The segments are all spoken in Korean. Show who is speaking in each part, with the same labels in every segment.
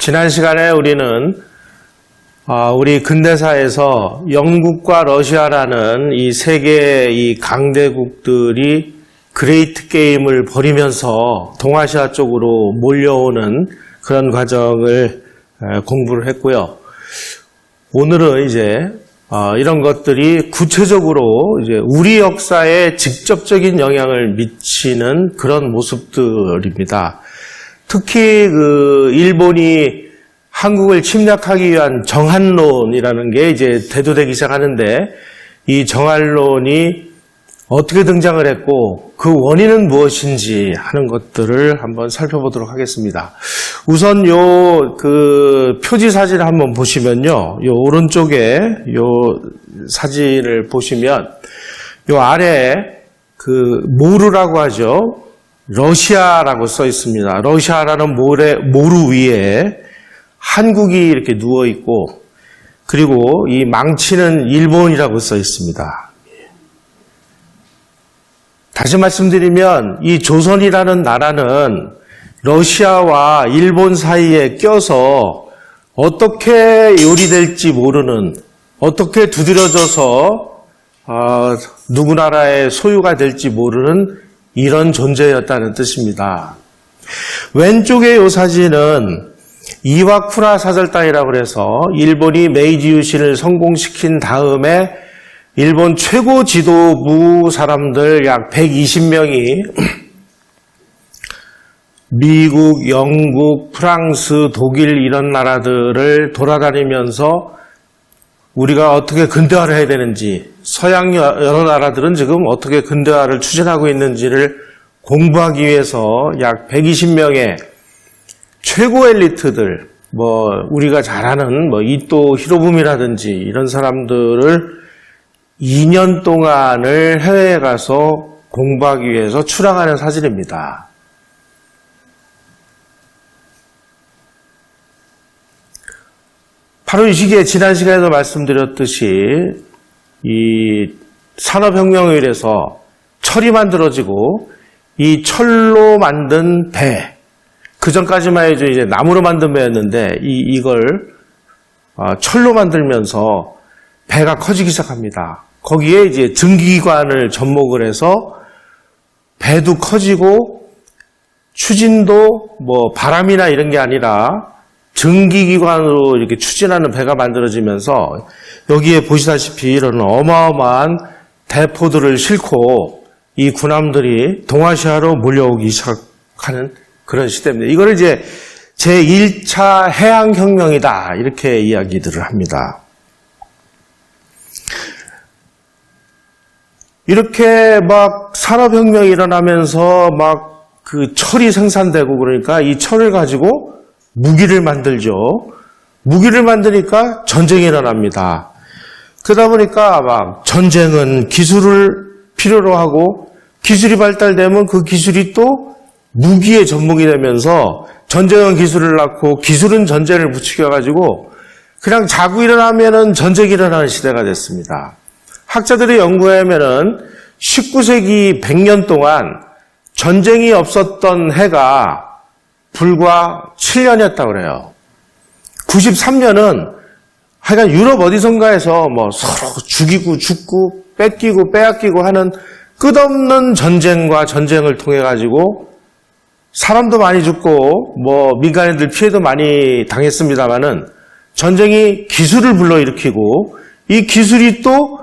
Speaker 1: 지난 시간에 우리는 우리 근대사에서 영국과 러시아라는 이 세계의 이 강대국들이 그레이트 게임을 벌이면서 동아시아 쪽으로 몰려오는 그런 과정을 공부를 했고요. 오늘은 이제 이런 것들이 구체적으로 이제 우리 역사에 직접적인 영향을 미치는 그런 모습들입니다. 특히 일본이 한국을 침략하기 위한 정한론이라는 게 이제 대두되기 시작하는데, 이 정한론이 어떻게 등장을 했고 그 원인은 무엇인지 하는 것들을 한번 살펴보도록 하겠습니다. 우선 표지 사진을 한번 보시면요, 요 오른쪽에 요 사진을 보시면 요 아래에 모루라고 하죠. 러시아라고 써 있습니다. 러시아라는 모루 위에 한국이 이렇게 누워 있고, 그리고 이 망치는 일본이라고 써 있습니다. 다시 말씀드리면 이 조선이라는 나라는 러시아와 일본 사이에 껴서 어떻게 요리될지 모르는, 어떻게 두드려져서 누구 나라의 소유가 될지 모르는 이런 존재였다는 뜻입니다. 왼쪽의 이 사진은 이와쿠라 사절단이라고 해서 일본이 메이지 유신을 성공시킨 다음에 일본 최고 지도부 사람들 약 120명이 미국, 영국, 프랑스, 독일 이런 나라들을 돌아다니면서 우리가 어떻게 근대화를 해야 되는지, 서양 여러 나라들은 지금 어떻게 근대화를 추진하고 있는지를 공부하기 위해서 약 120명의 최고 엘리트들, 우리가 잘 아는 이토 히로부미라든지 이런 사람들을 2년 동안을 해외에 가서 공부하기 위해서 출항하는 사진입니다. 바로 이 시기에 지난 시간에도 말씀드렸듯이 이 산업혁명에 의해서 철이 만들어지고, 이 철로 만든 배, 그 전까지만 해도 이제 나무로 만든 배였는데 이걸 철로 만들면서 배가 커지기 시작합니다. 거기에 이제 증기기관을 접목을 해서 배도 커지고, 추진도 바람이나 이런 게 아니라 증기기관으로 이렇게 추진하는 배가 만들어지면서, 여기에 보시다시피 이런 어마어마한 대포들을 싣고 이 군함들이 동아시아로 몰려오기 시작하는 그런 시대입니다. 이걸 이제 제1차 해양혁명이다, 이렇게 이야기들을 합니다. 이렇게 산업혁명이 일어나면서 철이 생산되고, 그러니까 이 철을 가지고 무기를 만들죠. 무기를 만드니까 전쟁이 일어납니다. 그러다 보니까 전쟁은 기술을 필요로 하고, 기술이 발달되면 그 기술이 또 무기에 접목이 되면서 전쟁은 기술을 낳고 기술은 전쟁을 부추겨가지고 그냥 자고 일어나면은 전쟁이 일어나는 시대가 됐습니다. 학자들의 연구에 하면은 19세기 100년 동안 전쟁이 없었던 해가 불과 7년이었다고 그래요. 93년은 하여간 유럽 어디선가에서 서로 죽이고 죽고 뺏기고 빼앗기고 하는 끝없는 전쟁과 전쟁을 통해 가지고 사람도 많이 죽고 민간인들 피해도 많이 당했습니다만은, 전쟁이 기술을 불러일으키고 이 기술이 또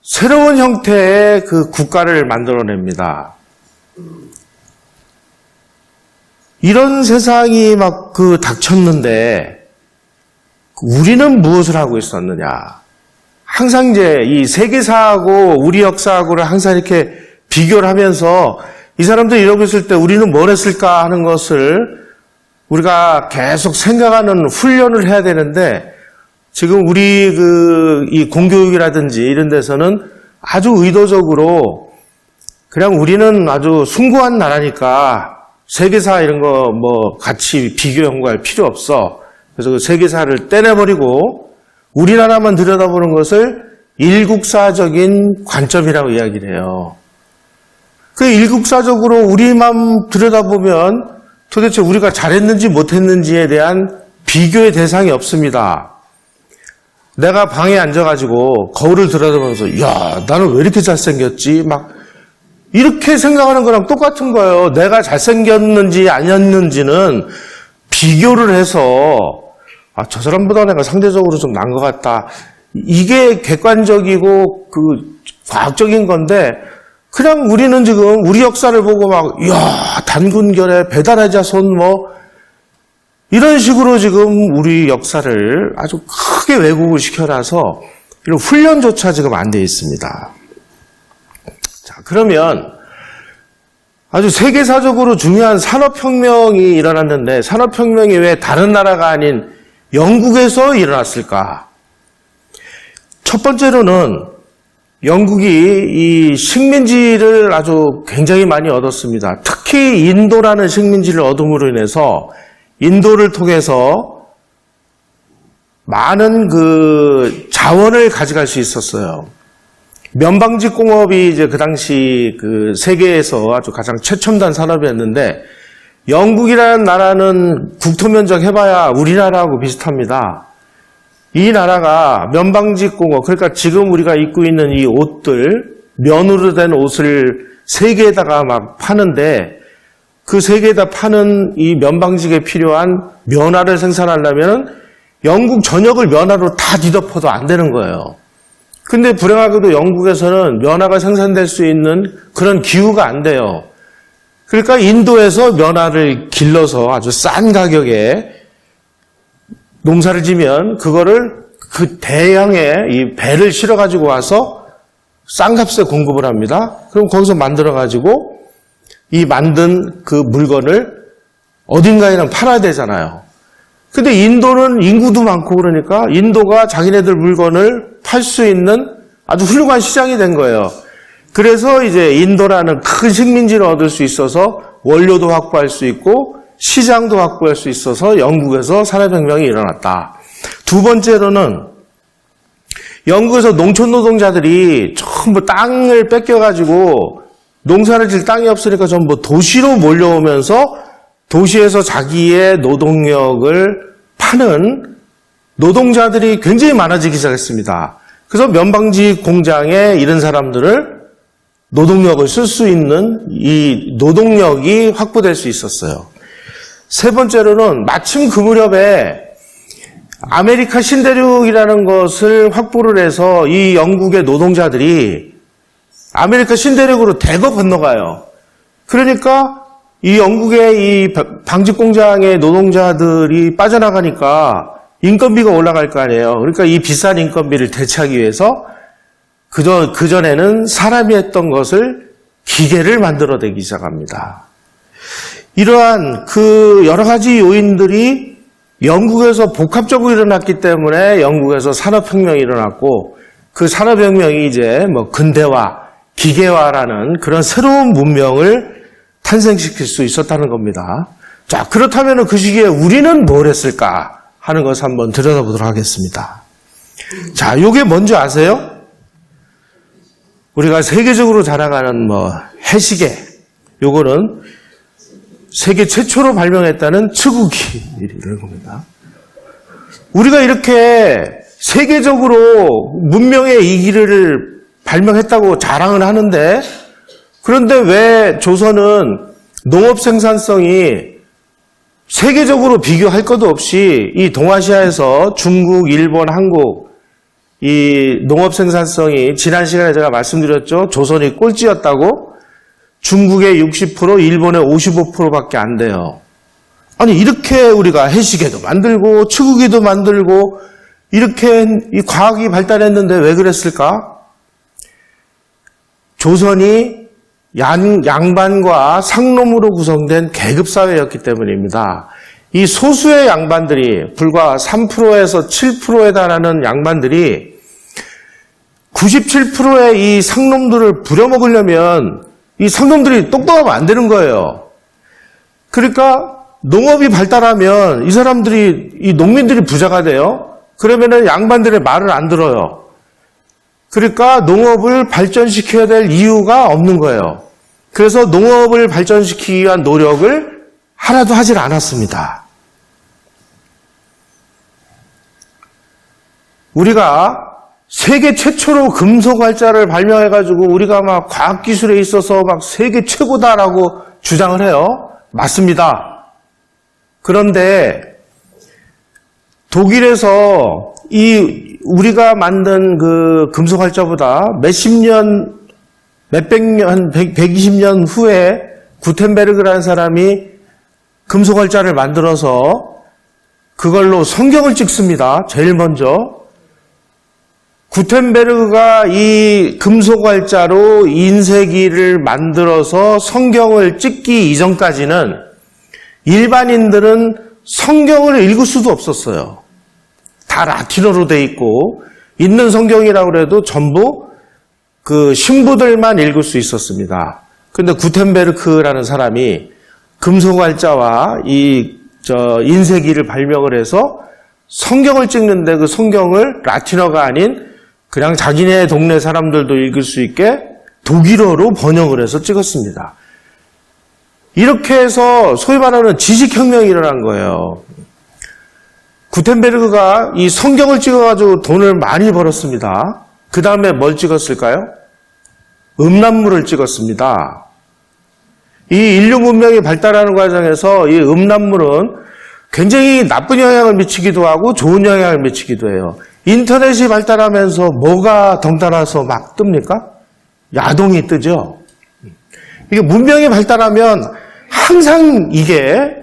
Speaker 1: 새로운 형태의 그 국가를 만들어냅니다. 이런 세상이 닥쳤는데 우리는 무엇을 하고 있었느냐? 항상 이제 이 세계사하고 우리 역사하고를 항상 이렇게 비교를 하면서 이 사람들이 이러고 있을 때 우리는 뭘 했을까 하는 것을 우리가 계속 생각하는 훈련을 해야 되는데, 지금 우리 이 공교육이라든지 이런 데서는 아주 의도적으로 그냥 우리는 아주 숭고한 나라니까 세계사 이런 거 같이 비교 연구할 필요 없어. 그래서 그 세계사를 떼내버리고 우리나라만 들여다보는 것을 일국사적인 관점이라고 이야기를 해요. 그 일국사적으로 우리만 들여다보면 도대체 우리가 잘했는지 못했는지에 대한 비교의 대상이 없습니다. 내가 방에 앉아가지고 거울을 들여다보면서 야, 나는 왜 이렇게 잘생겼지? 막 이렇게 생각하는 거랑 똑같은 거예요. 내가 잘생겼는지 아니었는지는 비교를 해서 저 사람보다 내가 상대적으로 좀 나은 것 같다. 이게 객관적이고 과학적인 건데 그냥 우리는 지금 우리 역사를 보고 막 단군결에 배달하자 손 이런 식으로 지금 우리 역사를 아주 크게 왜곡을 시켜놔서 이런 훈련조차 지금 안 돼 있습니다. 자, 그러면 아주 세계사적으로 중요한 산업혁명이 일어났는데 산업혁명이 왜 다른 나라가 아닌 영국에서 일어났을까? 첫 번째로는 영국이 이 식민지를 아주 굉장히 많이 얻었습니다. 특히 인도라는 식민지를 얻음으로 인해서 인도를 통해서 많은 자원을 가져갈 수 있었어요. 면방직 공업이 이제 그 당시 세계에서 아주 가장 최첨단 산업이었는데 영국이라는 나라는 국토 면적 해봐야 우리나라하고 비슷합니다. 이 나라가 면방직 공업, 그러니까 지금 우리가 입고 있는 이 옷들, 면으로 된 옷을 세계에다가 막 파는데 그 세계에다 파는 이 면방직에 필요한 면화를 생산하려면 영국 전역을 면화로 다 뒤덮어도 안 되는 거예요. 근데 불행하게도 영국에서는 면화가 생산될 수 있는 그런 기후가 안 돼요. 그러니까 인도에서 면화를 길러서 아주 싼 가격에 농사를 지면 그거를 대형의 이 배를 실어가지고 와서 싼 값에 공급을 합니다. 그럼 거기서 만들어가지고 이 만든 그 물건을 어딘가에는 팔아야 되잖아요. 근데 인도는 인구도 많고 그러니까 인도가 자기네들 물건을 팔 수 있는 아주 훌륭한 시장이 된 거예요. 그래서 이제 인도라는 큰 식민지를 얻을 수 있어서 원료도 확보할 수 있고 시장도 확보할 수 있어서 영국에서 산업혁명이 일어났다. 두 번째로는 영국에서 농촌 노동자들이 전부 땅을 뺏겨가지고 농사를 질 땅이 없으니까 전부 도시로 몰려오면서 도시에서 자기의 노동력을 파는 노동자들이 굉장히 많아지기 시작했습니다. 그래서 면방직 공장에 이런 사람들을 노동력을 쓸 수 있는 이 노동력이 확보될 수 있었어요. 세 번째로는 마침 그 무렵에 아메리카 신대륙이라는 것을 확보를 해서 이 영국의 노동자들이 아메리카 신대륙으로 대거 건너가요. 그러니까 이 영국의 이 방직 공장의 노동자들이 빠져나가니까 인건비가 올라갈 거 아니에요. 그러니까 이 비싼 인건비를 대체하기 위해서 그전에는 사람이 했던 것을 기계를 만들어내기 시작합니다. 이러한 여러 가지 요인들이 영국에서 복합적으로 일어났기 때문에 영국에서 산업혁명이 일어났고 그 산업혁명이 이제 근대화, 기계화라는 그런 새로운 문명을 탄생시킬 수 있었다는 겁니다. 자, 그렇다면 그 시기에 우리는 뭘 했을까 하는 것을 한번 들여다보도록 하겠습니다. 자, 요게 뭔지 아세요? 우리가 세계적으로 자랑하는 해시계. 요거는 세계 최초로 발명했다는 측우기를 겁니다. 우리가 이렇게 세계적으로 문명의 이기를 발명했다고 자랑을 하는데 그런데 왜 조선은 농업 생산성이 세계적으로 비교할 것도 없이 이 동아시아에서 중국, 일본, 한국 이 농업 생산성이 지난 시간에 제가 말씀드렸죠. 조선이 꼴찌였다고 중국의 60%, 일본의 55%밖에 안 돼요. 아니 이렇게 우리가 해시계도 만들고 측우기도 만들고 이렇게 이 과학이 발달했는데 왜 그랬을까? 조선이 양반과 상놈으로 구성된 계급사회였기 때문입니다. 이 소수의 양반들이 불과 3%에서 7%에 달하는 양반들이 97%의 이 상놈들을 부려먹으려면 이 상놈들이 똑똑하면 안 되는 거예요. 그러니까 농업이 발달하면 이 사람들이, 이 농민들이 부자가 돼요. 그러면은 양반들의 말을 안 들어요. 그러니까 농업을 발전시켜야 될 이유가 없는 거예요. 그래서 농업을 발전시키기 위한 노력을 하나도 하질 않았습니다. 우리가 세계 최초로 금속 활자를 발명해가지고 우리가 막 과학기술에 있어서 막 세계 최고다라고 주장을 해요. 맞습니다. 그런데 독일에서 이 우리가 만든 그 금속 활자보다 몇백 년, 120년 후에 구텐베르그라는 사람이 금속 활자를 만들어서 그걸로 성경을 찍습니다. 제일 먼저. 구텐베르그가 이 금속 활자로 인쇄기를 만들어서 성경을 찍기 이전까지는 일반인들은 성경을 읽을 수도 없었어요. 다 라틴어로 돼 있고 있는 성경이라고 해도 전부 그 신부들만 읽을 수 있었습니다. 근데 구텐베르크라는 사람이 금속 활자와 인쇄기를 발명을 해서 성경을 찍는데 그 성경을 라틴어가 아닌 그냥 자기네 동네 사람들도 읽을 수 있게 독일어로 번역을 해서 찍었습니다. 이렇게 해서 소위 말하는 지식혁명이 일어난 거예요. 구텐베르그가 이 성경을 찍어가지고 돈을 많이 벌었습니다. 그 다음에 뭘 찍었을까요? 음란물을 찍었습니다. 이 인류 문명이 발달하는 과정에서 이 음란물은 굉장히 나쁜 영향을 미치기도 하고 좋은 영향을 미치기도 해요. 인터넷이 발달하면서 뭐가 덩달아서 막 뜹니까? 야동이 뜨죠. 이게 문명이 발달하면 항상 이게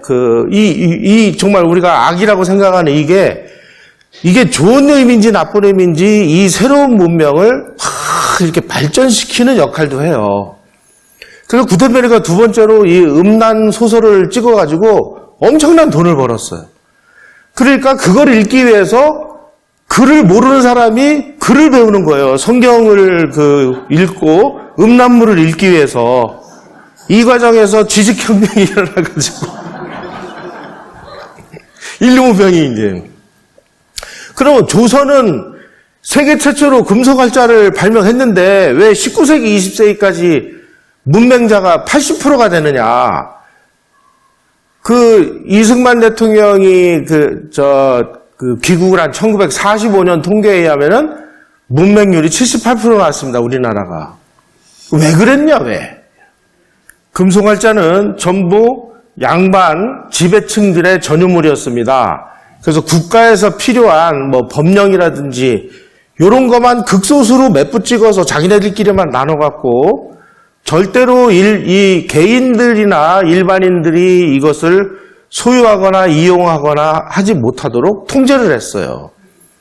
Speaker 1: 정말 우리가 악이라고 생각하는 이게 좋은 의미인지 나쁜 의미인지 이 새로운 문명을 막 이렇게 발전시키는 역할도 해요. 그래서 구텐베르그가 두 번째로 이 음란 소설을 찍어가지고 엄청난 돈을 벌었어요. 그러니까 그걸 읽기 위해서 글을 모르는 사람이 글을 배우는 거예요. 성경을 읽고 음란물을 읽기 위해서. 이 과정에서 지식혁명이 일어나가지고 인류 문명이 이제. 그러면 조선은 세계 최초로 금속 활자를 발명했는데 왜 19세기, 20세기까지 문맹자가 80%가 되느냐? 이승만 대통령이 귀국을 한 1945년 통계에 의하면은 문맹률이 78% 나왔습니다. 우리나라가. 왜 그랬냐, 왜? 금속 활자는 전부 양반 지배층들의 전유물이었습니다. 그래서 국가에서 필요한 법령이라든지 이런 것만 극소수로 몇 부 찍어서 자기네들끼리만 나눠갖고 절대로 이 개인들이나 일반인들이 이것을 소유하거나 이용하거나 하지 못하도록 통제를 했어요.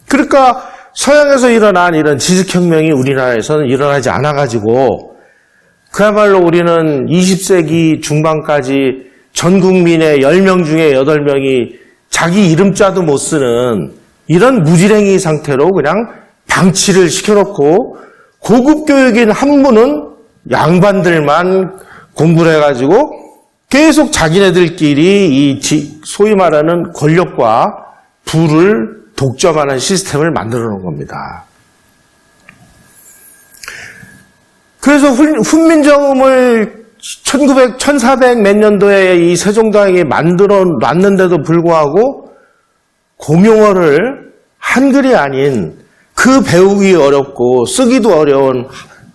Speaker 1: 그러니까 서양에서 일어난 이런 지식혁명이 우리나라에서는 일어나지 않아가지고 그야말로 우리는 20세기 중반까지 전 국민의 10명 중에 8명이 자기 이름자도 못 쓰는 이런 무지랭이 상태로 그냥 방치를 시켜놓고 고급 교육인 한부는 양반들만 공부를 해가지고 계속 자기네들끼리 소위 말하는 권력과 부를 독점하는 시스템을 만들어 놓은 겁니다. 그래서 훈민정음을 1400 몇 년도에 이 세종대왕이 만들어 놨는데도 불구하고 공용어를 한글이 아닌 그 배우기 어렵고 쓰기도 어려운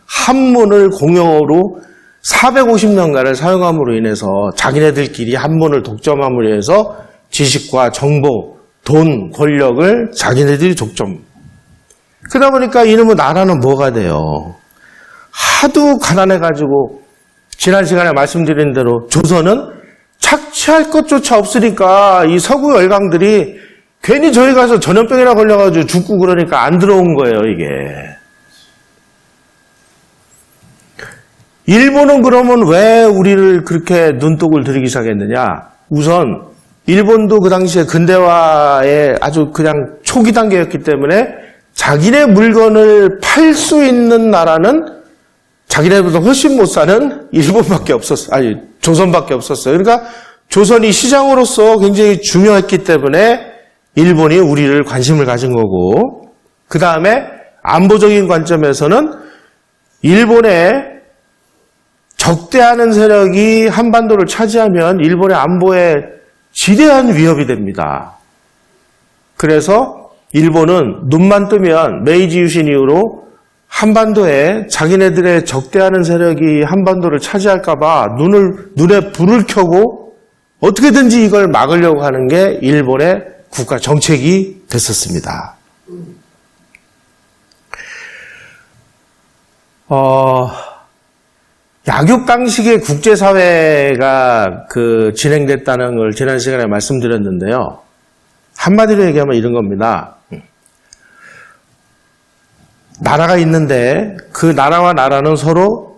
Speaker 1: 한문을 공용어로 450년간을 사용함으로 인해서 자기네들끼리 한문을 독점함으로 인해서 지식과 정보, 돈, 권력을 자기네들이 독점. 그러다 보니까 이놈의 나라는 뭐가 돼요? 하도 가난해가지고 지난 시간에 말씀드린 대로 조선은 착취할 것조차 없으니까 이 서구 열강들이 괜히 저희 가서 전염병이나 걸려가지고 죽고 그러니까 안 들어온 거예요, 이게. 일본은 그러면 왜 우리를 그렇게 눈독을 들이기 시작했느냐? 우선 일본도 그 당시에 근대화의 아주 그냥 초기 단계였기 때문에 자기네 물건을 팔 수 있는 나라는 자기네보다 훨씬 못 사는 일본밖에 없었어요. 아니, 조선밖에 없었어요. 그러니까 조선이 시장으로서 굉장히 중요했기 때문에 일본이 우리를 관심을 가진 거고, 그 다음에 안보적인 관점에서는 일본의 적대하는 세력이 한반도를 차지하면 일본의 안보에 지대한 위협이 됩니다. 그래서 일본은 눈만 뜨면 메이지 유신 이후로 한반도에 자기네들의 적대하는 세력이 한반도를 차지할까봐 눈에 불을 켜고 어떻게든지 이걸 막으려고 하는 게 일본의 국가 정책이 됐었습니다. 약육강식의 국제사회가 진행됐다는 걸 지난 시간에 말씀드렸는데요. 한마디로 얘기하면 이런 겁니다. 나라가 있는데 그 나라와 나라는 서로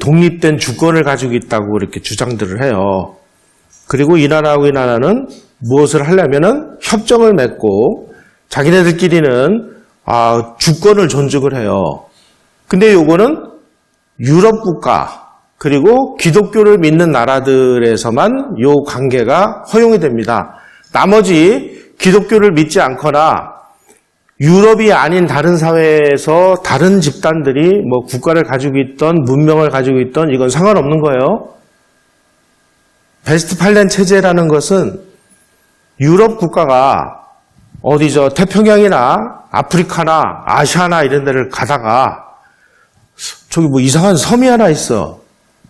Speaker 1: 독립된 주권을 가지고 있다고 이렇게 주장들을 해요. 그리고 이 나라하고 이 나라는 무엇을 하려면은 협정을 맺고 자기네들끼리는 주권을 존중을 해요. 근데 요거는 유럽 국가 그리고 기독교를 믿는 나라들에서만 요 관계가 허용이 됩니다. 나머지 기독교를 믿지 않거나 유럽이 아닌 다른 사회에서 다른 집단들이 뭐 국가를 가지고 있던 문명을 가지고 있던 이건 상관없는 거예요. 베스트팔렌 체제라는 것은 유럽 국가가 어디죠? 태평양이나 아프리카나 아시아나 이런 데를 가다가 저기 뭐 이상한 섬이 하나 있어.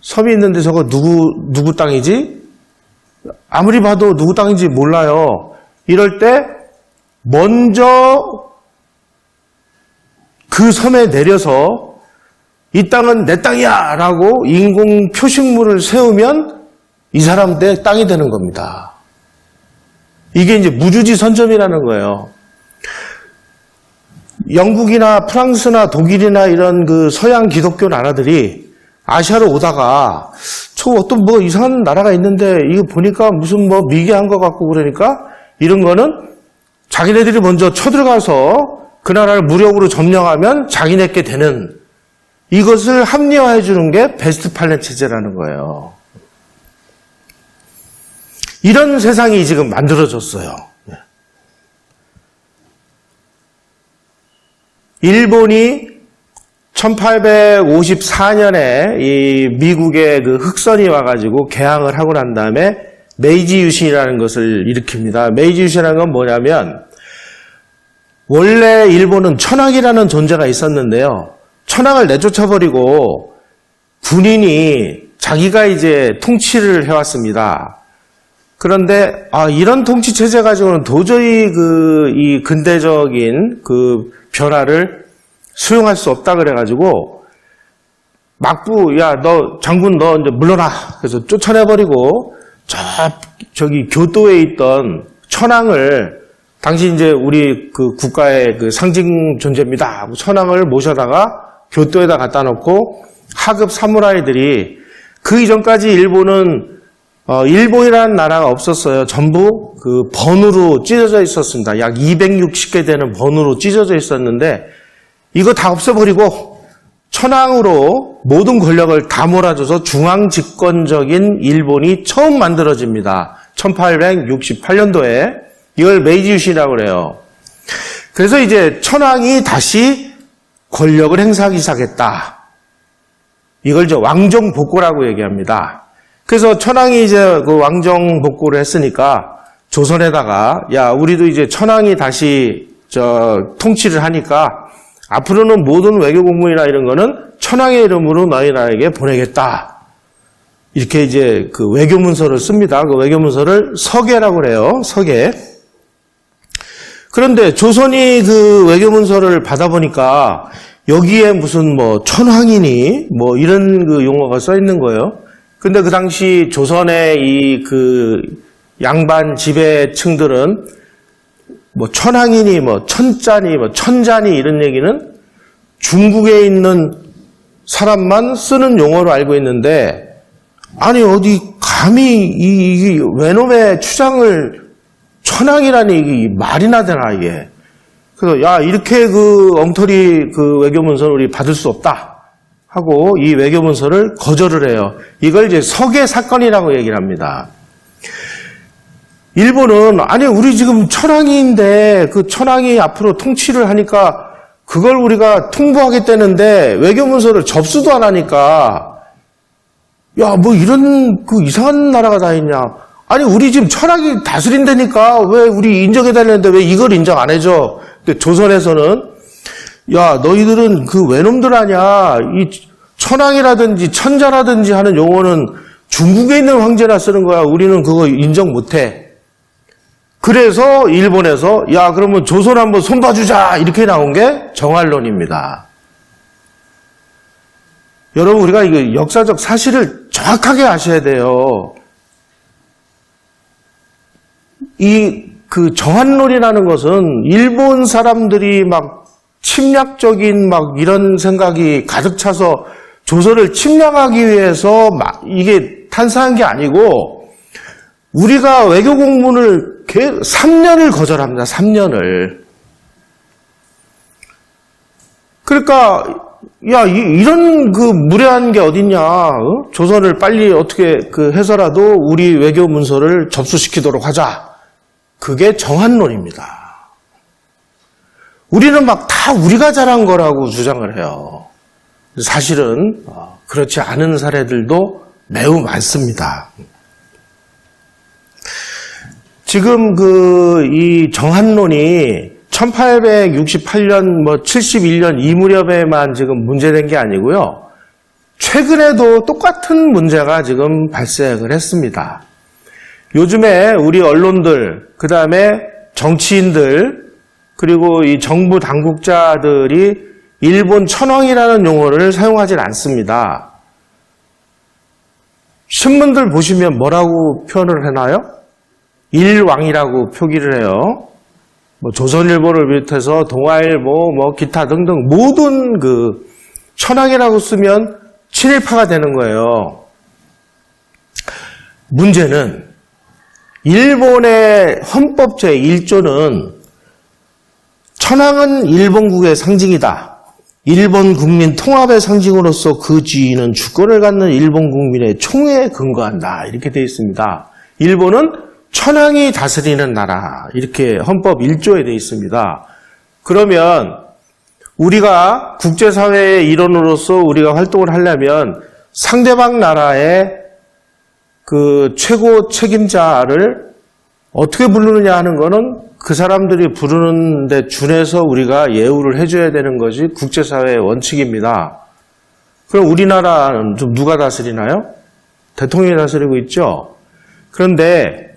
Speaker 1: 섬이 있는데 저거 누구 땅이지? 아무리 봐도 누구 땅인지 몰라요. 이럴 때 먼저 그 섬에 내려서 이 땅은 내 땅이야 라고 인공 표식물을 세우면 이 사람들의 땅이 되는 겁니다. 이게 이제 무주지 선점이라는 거예요. 영국이나 프랑스나 독일이나 이런 서양 기독교 나라들이 아시아로 오다가 저 어떤 뭐 이상한 나라가 있는데 이거 보니까 무슨 뭐 미개한 것 같고 그러니까 이런 거는 자기네들이 먼저 쳐들어가서 그 나라를 무력으로 점령하면 자기네께 되는 이것을 합리화해 주는 게 베스트팔렌 체제라는 거예요. 이런 세상이 지금 만들어졌어요. 일본이 1854년에 이 미국의 흑선이 와가지고 개항을 하고 난 다음에 메이지 유신이라는 것을 일으킵니다. 메이지 유신이라는 건 뭐냐면 원래 일본은 천황이라는 존재가 있었는데요. 천황을 내쫓아버리고 군인이 자기가 이제 통치를 해왔습니다. 그런데 이런 통치 체제 가지고는 도저히 이 근대적인 변화를 수용할 수 없다 그래가지고 막부 야 너 장군 너 이제 물러나 그래서 쫓아내버리고 저기 교토에 있던 천황을 당시 이제 우리 국가의 상징 존재입니다 하고 천황을 모셔다가 교토에다 갖다 놓고 하급 사무라이들이 그 이전까지 일본은 일본이라는 나라가 없었어요. 전부 번으로 찢어져 있었습니다. 약 260개 되는 번으로 찢어져 있었는데 이거 다 없애버리고 천황으로 모든 권력을 다 몰아줘서 중앙 집권적인 일본이 처음 만들어집니다. 1868년도에 이걸 메이지 유신이라고 그래요. 그래서 이제 천황이 다시 권력을 행사하기 시작했다. 이걸 이제 왕정복고라고 얘기합니다. 그래서 천황이 이제 왕정 복고를 했으니까 조선에다가 야 우리도 이제 천황이 다시 통치를 하니까 앞으로는 모든 외교 공문이나 이런 거는 천황의 이름으로 너희 나라에게 보내겠다. 이렇게 이제 외교 문서를 씁니다. 그 외교 문서를 서계라고 그래요. 서계. 그런데 조선이 외교 문서를 받아보니까 여기에 무슨 뭐 천황이니 뭐 이런 용어가 써 있는 거예요. 근데 그 당시 조선의 이 양반 지배층들은 뭐 천황이니 뭐 천자니 뭐 천자니 이런 얘기는 중국에 있는 사람만 쓰는 용어로 알고 있는데 아니 어디 감히 이 외놈의 주장을 천황이라니 이게 말이나 되나 이게. 그래서 야 이렇게 엉터리 외교 문서를 우리 받을 수 없다 하고 이 외교 문서를 거절을 해요. 이걸 이제 서계 사건이라고 얘기를 합니다. 일본은 아니 우리 지금 천황이인데 천황이 앞으로 통치를 하니까 그걸 우리가 통보하겠다는데 외교 문서를 접수도 안 하니까 야 뭐 이런 이상한 나라가 다 있냐. 아니 우리 지금 천황이 다스린다니까 왜 우리 인정해달라는데 왜 이걸 인정 안 해줘. 근데 조선에서는 야, 너희들은 그 외놈들 아냐? 이 천황이라든지 천자라든지 하는 용어는 중국에 있는 황제나 쓰는 거야. 우리는 그거 인정 못해. 그래서 일본에서 야, 그러면 조선 한번 손봐주자 이렇게 나온 게 정할론입니다. 여러분, 우리가 이거 역사적 사실을 정확하게 아셔야 돼요. 그 정한론이라는 것은 일본 사람들이 막 침략적인 막 이런 생각이 가득 차서 조선을 침략하기 위해서 막 이게 탄생한 게 아니고 우리가 외교 공문을 3년을 거절합니다. 3년을. 그러니까 야, 이런 그 무례한 게 어딨냐? 조선을 빨리 어떻게 해서라도 우리 외교 문서를 접수시키도록 하자. 그게 정한론입니다. 우리는 막 다 우리가 잘한 거라고 주장을 해요. 사실은 그렇지 않은 사례들도 매우 많습니다. 지금 이 정한론이 1868년 71년 이 무렵에만 지금 문제된 게 아니고요. 최근에도 똑같은 문제가 지금 발생을 했습니다. 요즘에 우리 언론들, 그 다음에 정치인들, 그리고 이 정부 당국자들이 일본 천황이라는 용어를 사용하지 않습니다. 신문들 보시면 뭐라고 표현을 해놔요? 일왕이라고 표기를 해요. 조선일보를 비롯해서 동아일보, 기타 등등 모든 천황이라고 쓰면 친일파가 되는 거예요. 문제는 일본의 헌법 제1조는 천황은 일본국의 상징이다. 일본 국민 통합의 상징으로서 그 지위는 주권을 갖는 일본 국민의 총회에 근거한다. 이렇게 되어 있습니다. 일본은 천황이 다스리는 나라. 이렇게 헌법 1조에 되어 있습니다. 그러면 우리가 국제사회의 일원으로서 우리가 활동을 하려면 상대방 나라의 최고 책임자를 어떻게 부르느냐 하는 거는 그 사람들이 부르는 데 준해서 우리가 예우를 해줘야 되는 것이 국제사회의 원칙입니다. 그럼 우리나라는 좀 누가 다스리나요? 대통령이 다스리고 있죠? 그런데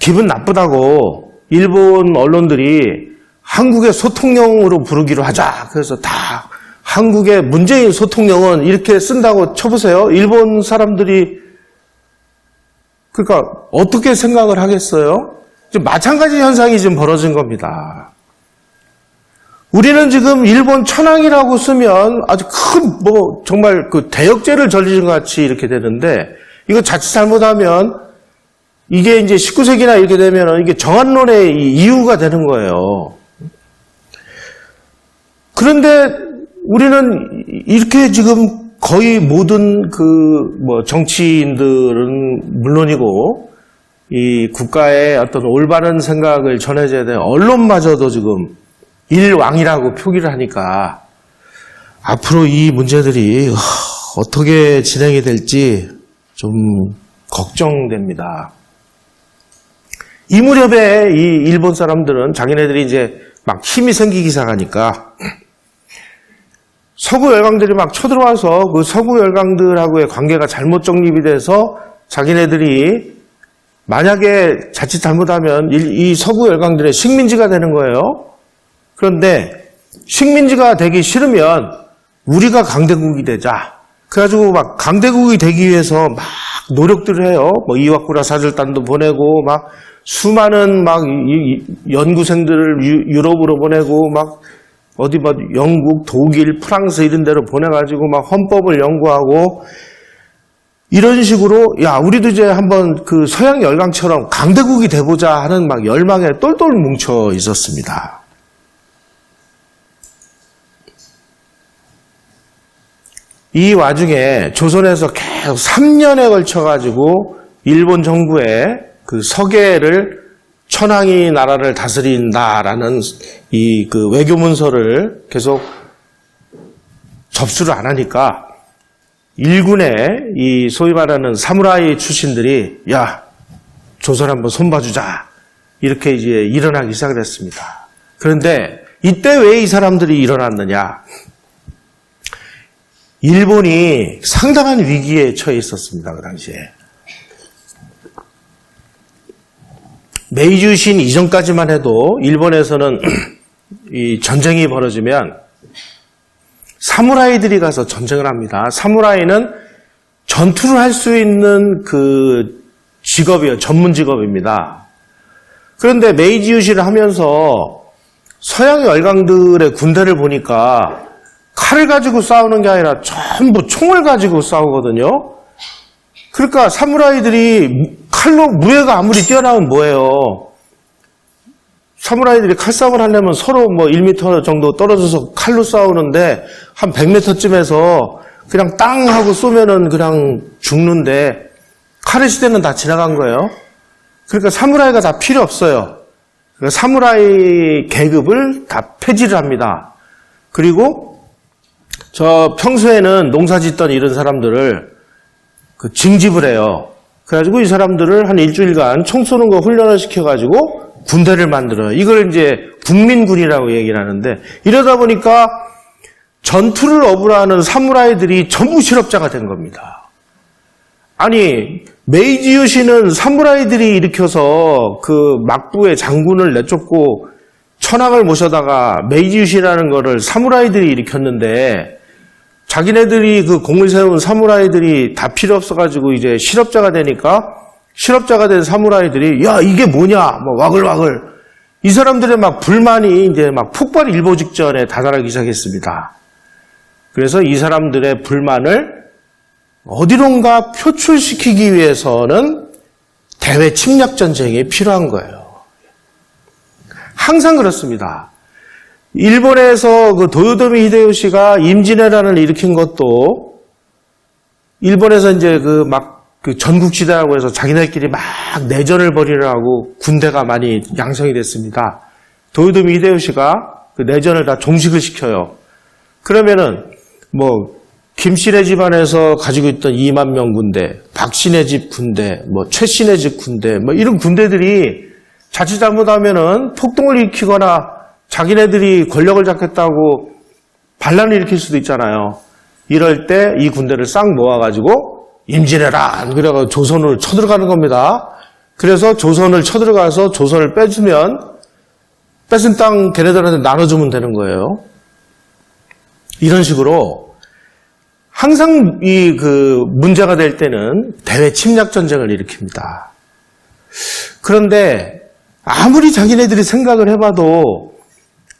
Speaker 1: 기분 나쁘다고 일본 언론들이 한국의 소통령으로 부르기로 하자. 그래서 다 한국의 문재인 소통령은 이렇게 쓴다고 쳐보세요. 일본 사람들이 그러니까 어떻게 생각을 하겠어요? 지금 마찬가지 현상이 지금 벌어진 겁니다. 우리는 지금 일본 천황이라고 쓰면 아주 큰 정말 대역죄를 저지른 것 같이 이렇게 되는데 이거 자칫 잘못하면 이게 이제 19세기나 이렇게 되면 이게 정한론의 이유가 되는 거예요. 그런데 우리는 이렇게 지금 거의 모든 정치인들은 물론이고 이 국가의 어떤 올바른 생각을 전해줘야 되는 언론마저도 지금 일왕이라고 표기를 하니까 앞으로 이 문제들이 어떻게 진행이 될지 좀 걱정됩니다. 이 무렵에 이 일본 사람들은 자기네들이 이제 막 힘이 생기기 시작하니까 서구 열강들이 막 쳐들어와서 그 서구 열강들하고의 관계가 잘못 정립이 돼서 자기네들이 만약에 자칫 잘못하면 이 서구 열강들의 식민지가 되는 거예요. 그런데 식민지가 되기 싫으면 우리가 강대국이 되자. 그래가지고 막 강대국이 되기 위해서 막 노력들을 해요. 이와쿠라 사절단도 보내고 막 수많은 막 연구생들을 유럽으로 보내고 막 어디 영국, 독일, 프랑스 이런 데로 보내가지고 막 헌법을 연구하고 이런 식으로 우리도 이제 한번 서양 열강처럼 강대국이 돼보자 하는 막 열망에 똘똘 뭉쳐 있었습니다. 이 와중에 조선에서 계속 3년에 걸쳐가지고 일본 정부의 서계를 천황이 나라를 다스린다라는 이 외교 문서를 계속 접수를 안 하니까 일군의 이 소위 말하는 사무라이 출신들이 조선 한번 손봐주자 이렇게 이제 일어나기 시작을 했습니다. 그런데 이때 왜 이 사람들이 일어났느냐? 일본이 상당한 위기에 처해 있었습니다. 그 당시에. 메이지 유신 이전까지만 해도 일본에서는 이 전쟁이 벌어지면 사무라이들이 가서 전쟁을 합니다. 사무라이는 전투를 할 수 있는 그 직업이에요. 전문 직업입니다. 그런데 메이지 유신을 하면서 서양 열강들의 군대를 보니까 칼을 가지고 싸우는 게 아니라 전부 총을 가지고 싸우거든요. 그러니까 사무라이들이 칼로 무예가 아무리 뛰어나면 뭐예요? 사무라이들이 칼싸움을 하려면 서로 뭐 1m 정도 떨어져서 칼로 싸우는데 한 100m쯤에서 그냥 땅 하고 쏘면은 그냥 죽는데 칼의 시대는 다 지나간 거예요. 그러니까 사무라이가 다 필요 없어요. 그러니까 사무라이 계급을 다 폐지를 합니다. 그리고 저 평소에는 농사 짓던 이런 사람들을 그 징집을 해요. 그래가지고 이 사람들을 한 일주일간 총 쏘는 거 훈련을 시켜가지고 군대를 만들어요. 이걸 이제 국민군이라고 얘기를 하는데 이러다 보니까 전투를 어불하는 사무라이들이 전부 실업자가 된 겁니다. 아니 메이지 유신은 사무라이들이 일으켜서 그 막부의 장군을 내쫓고 천황을 모셔다가 메이지 유신이라는 거를 사무라이들이 일으켰는데 자기네들이 그 공을 세운 사무라이들이 다 필요 없어가지고 이제 실업자가 되니까 실업자가 된 사무라이들이 야 이게 뭐냐 뭐 와글와글 이 사람들의 막 불만이 이제 막 폭발 일보 직전에 다다르기 시작했습니다. 그래서 이 사람들의 불만을 어디론가 표출시키기 위해서는 대외 침략 전쟁이 필요한 거예요. 항상 그렇습니다. 일본에서 그 도요토미 히데요시가 임진왜란을 일으킨 것도 일본에서 이제 그 전국지대라고 해서 자기네끼리 막 내전을 벌이려고 군대가 많이 양성이 됐습니다. 도요토미 히데요시가 그 내전을 다 종식을 시켜요. 그러면은 뭐 김씨네 집안에서 가지고 있던 2만 명 군대, 박씨네 집 군대, 뭐 최씨네 집 군대, 뭐 이런 군대들이 자칫 잘못하면은 폭동을 일으키거나 자기네들이 권력을 잡겠다고 반란을 일으킬 수도 있잖아요. 이럴 때 이 군대를 싹 모아가지고 임진왜란 그래가지고 조선을 쳐들어가는 겁니다. 그래서 조선을 쳐들어가서 조선을 빼주면 뺏은 땅 걔네들한테 나눠주면 되는 거예요. 이런 식으로 항상 이 그 문제가 될 때는 대외 침략 전쟁을 일으킵니다. 그런데 아무리 자기네들이 생각을 해봐도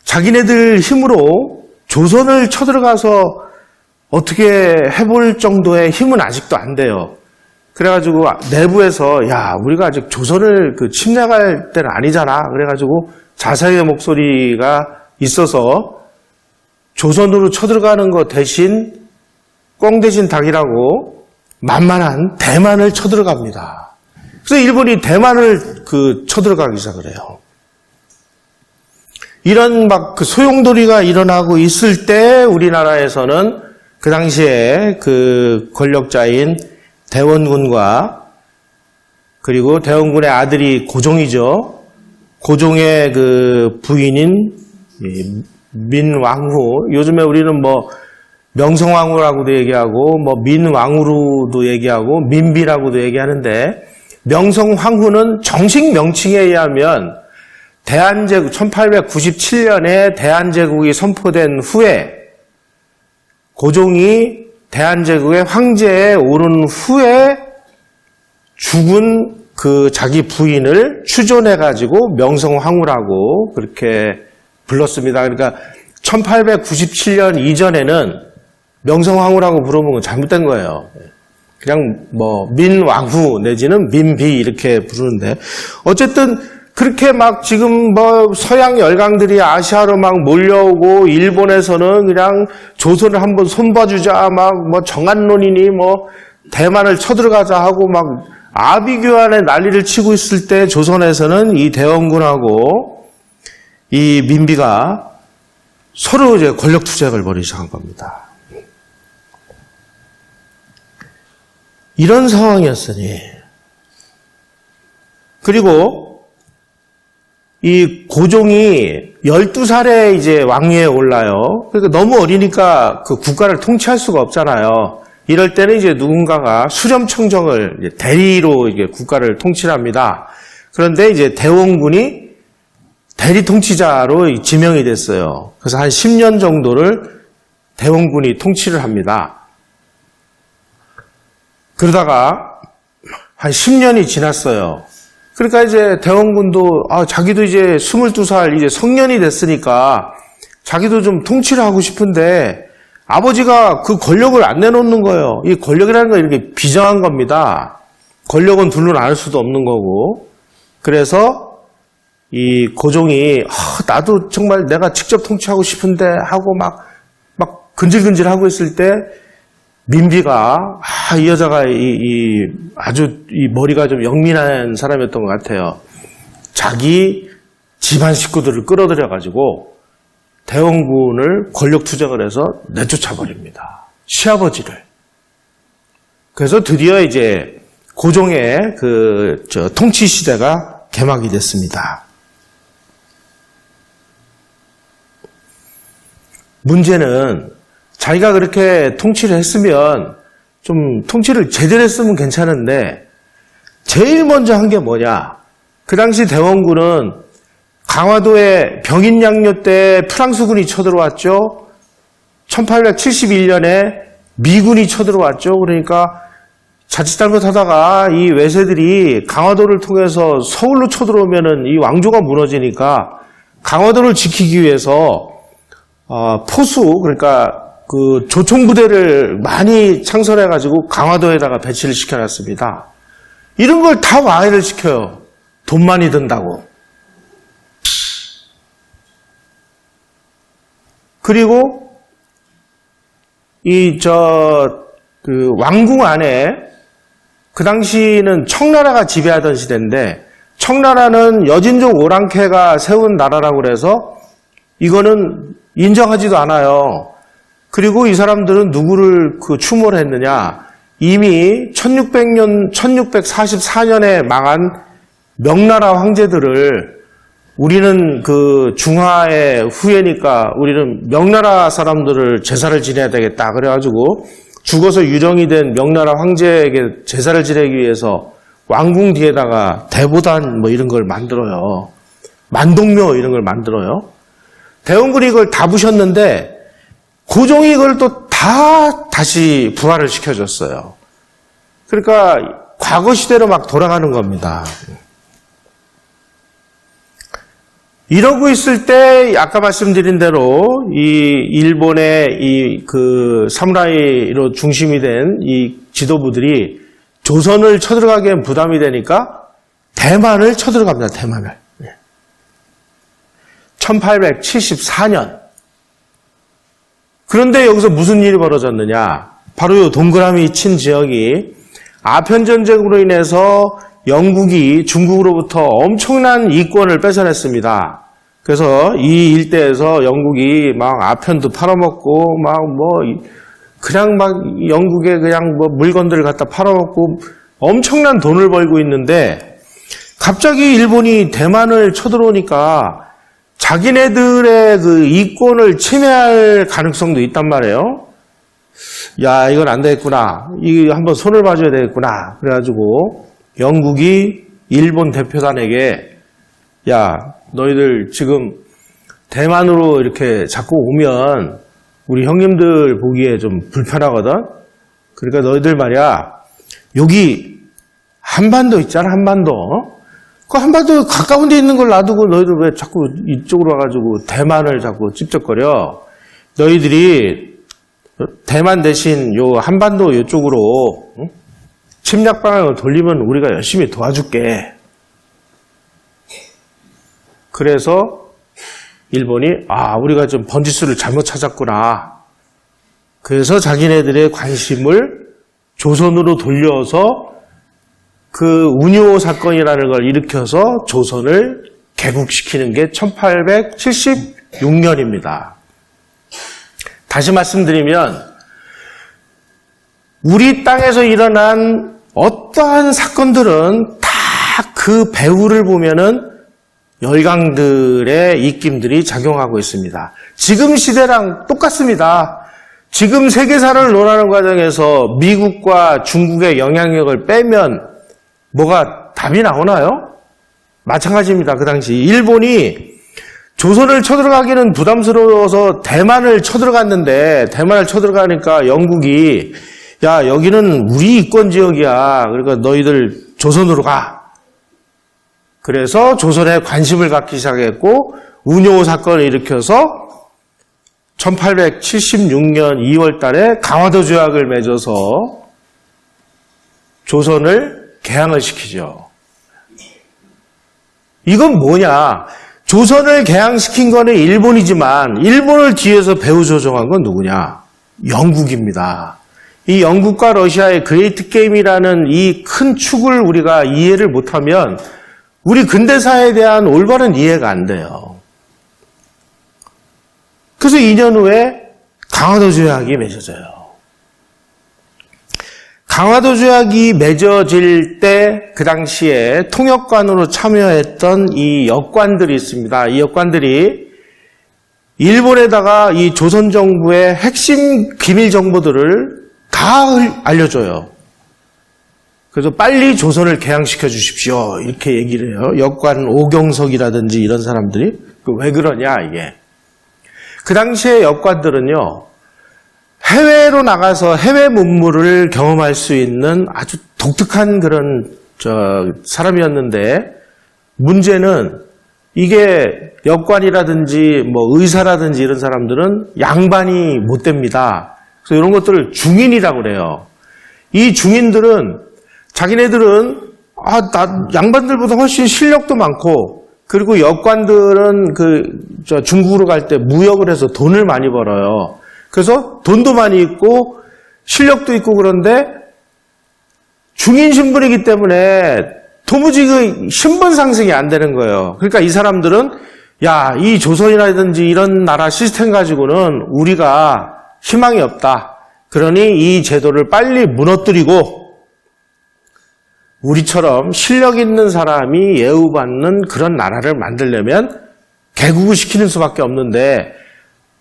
Speaker 1: 자기네들 힘으로 조선을 쳐들어가서 어떻게 해볼 정도의 힘은 아직도 안 돼요. 그래가지고 내부에서 야 우리가 아직 조선을 그 침략할 때는 아니잖아. 그래가지고 자사의 목소리가 있어서 조선으로 쳐들어가는 것 대신 꽁 대신 닭이라고 만만한 대만을 쳐들어갑니다. 그래서 일본이 대만을 그 쳐들어가기 시작을 해요. 이런 막 그 소용돌이가 일어나고 있을 때 우리나라에서는 그 당시에 그 권력자인 대원군과 그리고 대원군의 아들이 고종이죠. 고종의 그 부인인 민왕후. 요즘에 우리는 뭐 명성왕후라고도 얘기하고 뭐 민왕후로도 얘기하고 민비라고도 얘기하는데 명성황후는 정식 명칭에 의하면 대한제국 1897년에 대한제국이 선포된 후에 고종이 대한제국의 황제에 오른 후에 죽은 그 자기 부인을 추존해가지고 명성황후라고 그렇게 불렀습니다. 그러니까 1897년 이전에는 명성황후라고 부르면 잘못된 거예요. 그냥 뭐 민왕후 내지는 민비 이렇게 부르는데 어쨌든 그렇게 막 지금 뭐 서양 열강들이 아시아로 막 몰려오고 일본에서는 그냥 조선을 한번 손봐주자 막 뭐 정한론이니 뭐 대만을 쳐들어가자 하고 막 아비규환의 난리를 치고 있을 때 조선에서는 이 대원군하고 이 민비가 서로 이제 권력 투쟁을 벌이기 시작한 겁니다. 이런 상황이었으니 그리고 이 고종이 12살에 이제 왕위에 올라요. 그러니까 너무 어리니까 그 국가를 통치할 수가 없잖아요. 이럴 때는 이제 누군가가 수렴청정을 이제 대리로 이게 국가를 통치를 합니다. 그런데 이제 대원군이 대리 통치자로 지명이 됐어요. 그래서 한 10년 정도를 대원군이 통치를 합니다. 그러다가 한 10년이 지났어요. 그러니까 이제 대원군도 자기도 이제 22살 이제 성년이 됐으니까 자기도 좀 통치를 하고 싶은데 아버지가 그 권력을 안 내놓는 거예요. 이 권력이라는 건 이렇게 비정한 겁니다. 권력은 둘로 나눌 수도 없는 거고. 그래서 이 고종이 나도 정말 내가 직접 통치하고 싶은데 하고 막 근질근질 하고 있을 때 민비가 이 여자가 아주 이 머리가 좀 영민한 사람이었던 것 같아요. 자기 집안 식구들을 끌어들여 가지고 대원군을 권력 투쟁을 해서 내쫓아 버립니다. 시아버지를. 그래서 드디어 이제 고종의 통치 시대가 개막이 됐습니다. 문제는 자기가 그렇게 통치를 했으면 좀 통치를 제대로 했으면 괜찮은데 제일 먼저 한 게 뭐냐? 그 당시 대원군은 강화도에 병인양요 때 프랑스군이 쳐들어왔죠. 1871년에 미군이 쳐들어왔죠. 그러니까 자칫 잘못하다가 이 외세들이 강화도를 통해서 서울로 쳐들어오면은 이 왕조가 무너지니까 강화도를 지키기 위해서 포수 그러니까 그 조총부대를 많이 창설해가지고 강화도에다가 배치를 시켜놨습니다. 이런 걸 다 와해를 시켜요. 돈 많이 든다고. 그리고 그 왕궁 안에 그 당시는 청나라가 지배하던 시대인데 청나라는 여진족 오랑캐가 세운 나라라고 그래서 이거는 인정하지도 않아요. 그리고 이 사람들은 누구를 추모했느냐? 이미 1644년에 망한 명나라 황제들을 우리는 그 중화의 후예니까 우리는 명나라 사람들을 제사를 지내야 되겠다. 그래가지고 죽어서 유령이 된 명나라 황제에게 제사를 지내기 위해서 왕궁 뒤에다가 대보단 뭐 이런 걸 만들어요. 만동묘 이런 걸 만들어요. 대원군이 이걸 다 부셨는데 고종이 이걸 또 다시 부활을 시켜줬어요. 그러니까 과거 시대로 막 돌아가는 겁니다. 이러고 있을 때 아까 말씀드린 대로 이 일본의 사무라이로 중심이 된 이 지도부들이 조선을 쳐들어가기엔 부담이 되니까 대만을 쳐들어갑니다. 대만을. 1874년. 그런데 여기서 무슨 일이 벌어졌느냐? 바로 이 동그라미 친 지역이 아편전쟁으로 인해서 영국이 중국으로부터 엄청난 이권을 뺏어냈습니다. 그래서 이 일대에서 영국이 막 아편도 팔아먹고 그냥 영국에 그냥 물건들을 갖다 팔아먹고 엄청난 돈을 벌고 있는데 갑자기 일본이 대만을 쳐들어오니까 자기네들의 그 이권을 침해할 가능성도 있단 말이에요. 야, 이건 안 되겠구나. 이거 한번 손을 봐줘야 되겠구나. 그래가지고 영국이 일본 대표단에게 야, 너희들 지금 대만으로 이렇게 자꾸 오면 우리 형님들 보기에 좀 불편하거든. 그러니까 너희들 말이야. 여기 한반도 있잖아, 한반도. 그 한반도 가까운 데 있는 걸 놔두고 너희들 왜 자꾸 이쪽으로 와가지고 대만을 자꾸 찝쩍거려. 너희들이 대만 대신 요 한반도 이쪽으로 침략 방향을 돌리면 우리가 열심히 도와줄게. 그래서 일본이 우리가 좀 번지수를 잘못 찾았구나. 그래서 자기네들의 관심을 조선으로 돌려서 그 운요 사건이라는 걸 일으켜서 조선을 개국시키는 게 1876년입니다. 다시 말씀드리면 우리 땅에서 일어난 어떠한 사건들은 다 그 배후를 보면은 열강들의 입김들이 작용하고 있습니다. 지금 시대랑 똑같습니다. 지금 세계사를 논하는 과정에서 미국과 중국의 영향력을 빼면 뭐가 답이 나오나요? 마찬가지입니다. 그 당시 일본이 조선을 쳐들어가기는 부담스러워서 대만을 쳐들어갔는데, 대만을 쳐들어가니까 영국이 야, 여기는 우리 이권 지역이야. 그러니까 너희들 조선으로 가. 그래서 조선에 관심을 갖기 시작했고 운요 사건을 일으켜서 1876년 2월 달에 강화도 조약을 맺어서 조선을 개항을 시키죠. 이건 뭐냐? 조선을 개항시킨 거는 일본이지만 일본을 뒤에서 배후 조종한 건 누구냐? 영국입니다. 이 영국과 러시아의 그레이트 게임이라는 이 큰 축을 우리가 이해를 못하면 우리 근대사에 대한 올바른 이해가 안 돼요. 그래서 2년 후에 강화도 조약이 맺어져요. 강화도 조약이 맺어질 때 그 당시에 통역관으로 참여했던 이 역관들이 있습니다. 이 역관들이 일본에다가 이 조선 정부의 핵심 기밀 정보들을 다 알려줘요. 그래서 빨리 조선을 개항시켜 주십시오. 이렇게 얘기를 해요. 역관 오경석이라든지 이런 사람들이. 왜 그러냐 이게. 그 당시에 역관들은요. 해외로 나가서 해외 문물을 경험할 수 있는 아주 독특한 그런 사람이었는데 문제는 이게 역관이라든지 뭐 의사라든지 이런 사람들은 양반이 못 됩니다. 그래서 이런 것들을 중인이라고 그래요. 이 중인들은 자기네들은 양반들보다 훨씬 실력도 많고 그리고 역관들은 중국으로 갈 때 무역을 해서 돈을 많이 벌어요. 그래서 돈도 많이 있고 실력도 있고 그런데 중인 신분이기 때문에 도무지 그 신분 상승이 안 되는 거예요. 그러니까 이 사람들은 야, 이 조선이라든지 이런 나라 시스템 가지고는 우리가 희망이 없다. 그러니 이 제도를 빨리 무너뜨리고 우리처럼 실력 있는 사람이 예우받는 그런 나라를 만들려면 개국을 시키는 수밖에 없는데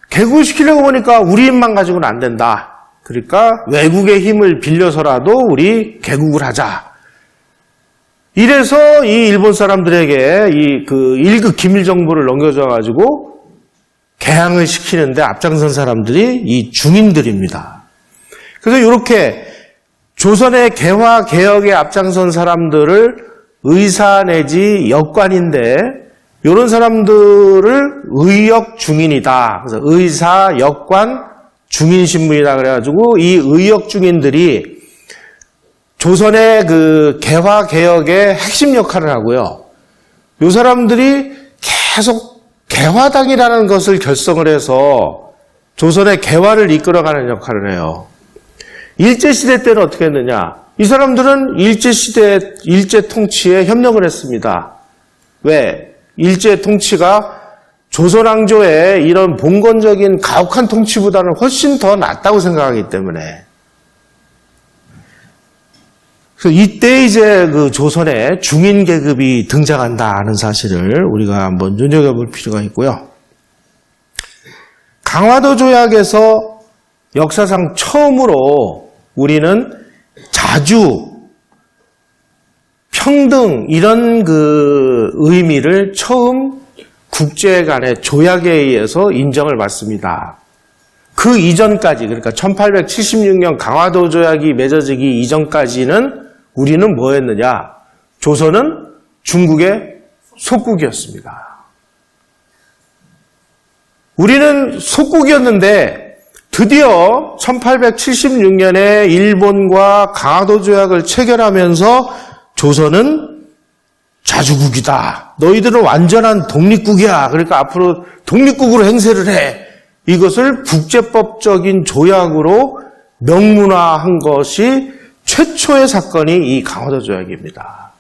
Speaker 1: 개국을 시키려고 보니까 우리 힘만 가지고는 안 된다. 그러니까 외국의 힘을 빌려서라도 우리 개국을 하자. 이래서 이 일본 사람들에게 이 1급 기밀 정보를 넘겨줘가지고 개항을 시키는데 앞장선 사람들이 이 중인들입니다. 그래서 이렇게 조선의 개화 개혁에 앞장선 사람들을 의사 내지 역관인데 이런 사람들을 의역 중인이다. 그래서 의사, 역관, 중인 신문이다 그래가지고 이 의역 중인들이 조선의 그 개화 개혁의 핵심 역할을 하고요. 이 사람들이 계속 개화당이라는 것을 결성을 해서 조선의 개화를 이끌어가는 역할을 해요. 일제시대 때는 어떻게 했느냐? 이 사람들은 일제시대, 일제 통치에 협력을 했습니다. 왜? 일제 통치가 조선왕조의 이런 봉건적인 가혹한 통치보다는 훨씬 더 낫다고 생각하기 때문에. 그래서 이때 이제 그 조선에 중인 계급이 등장한다는 사실을 우리가 한번 눈여겨볼 필요가 있고요. 강화도 조약에서 역사상 처음으로 우리는 자주, 평등 이런 그 의미를 처음 국제 간의 조약에 의해서 인정을 받습니다. 그 이전까지 그러니까 1876년 강화도 조약이 맺어지기 이전까지는 우리는 뭐였느냐? 조선은 중국의 속국이었습니다. 우리는 속국이었는데 드디어 1876년에 일본과 강화도 조약을 체결하면서 조선은 자주국이다. 너희들은 완전한 독립국이야. 그러니까 앞으로 독립국으로 행세를 해. 이것을 국제법적인 조약으로 명문화한 것이 최초의 사건이 이 강화도 조약입니다.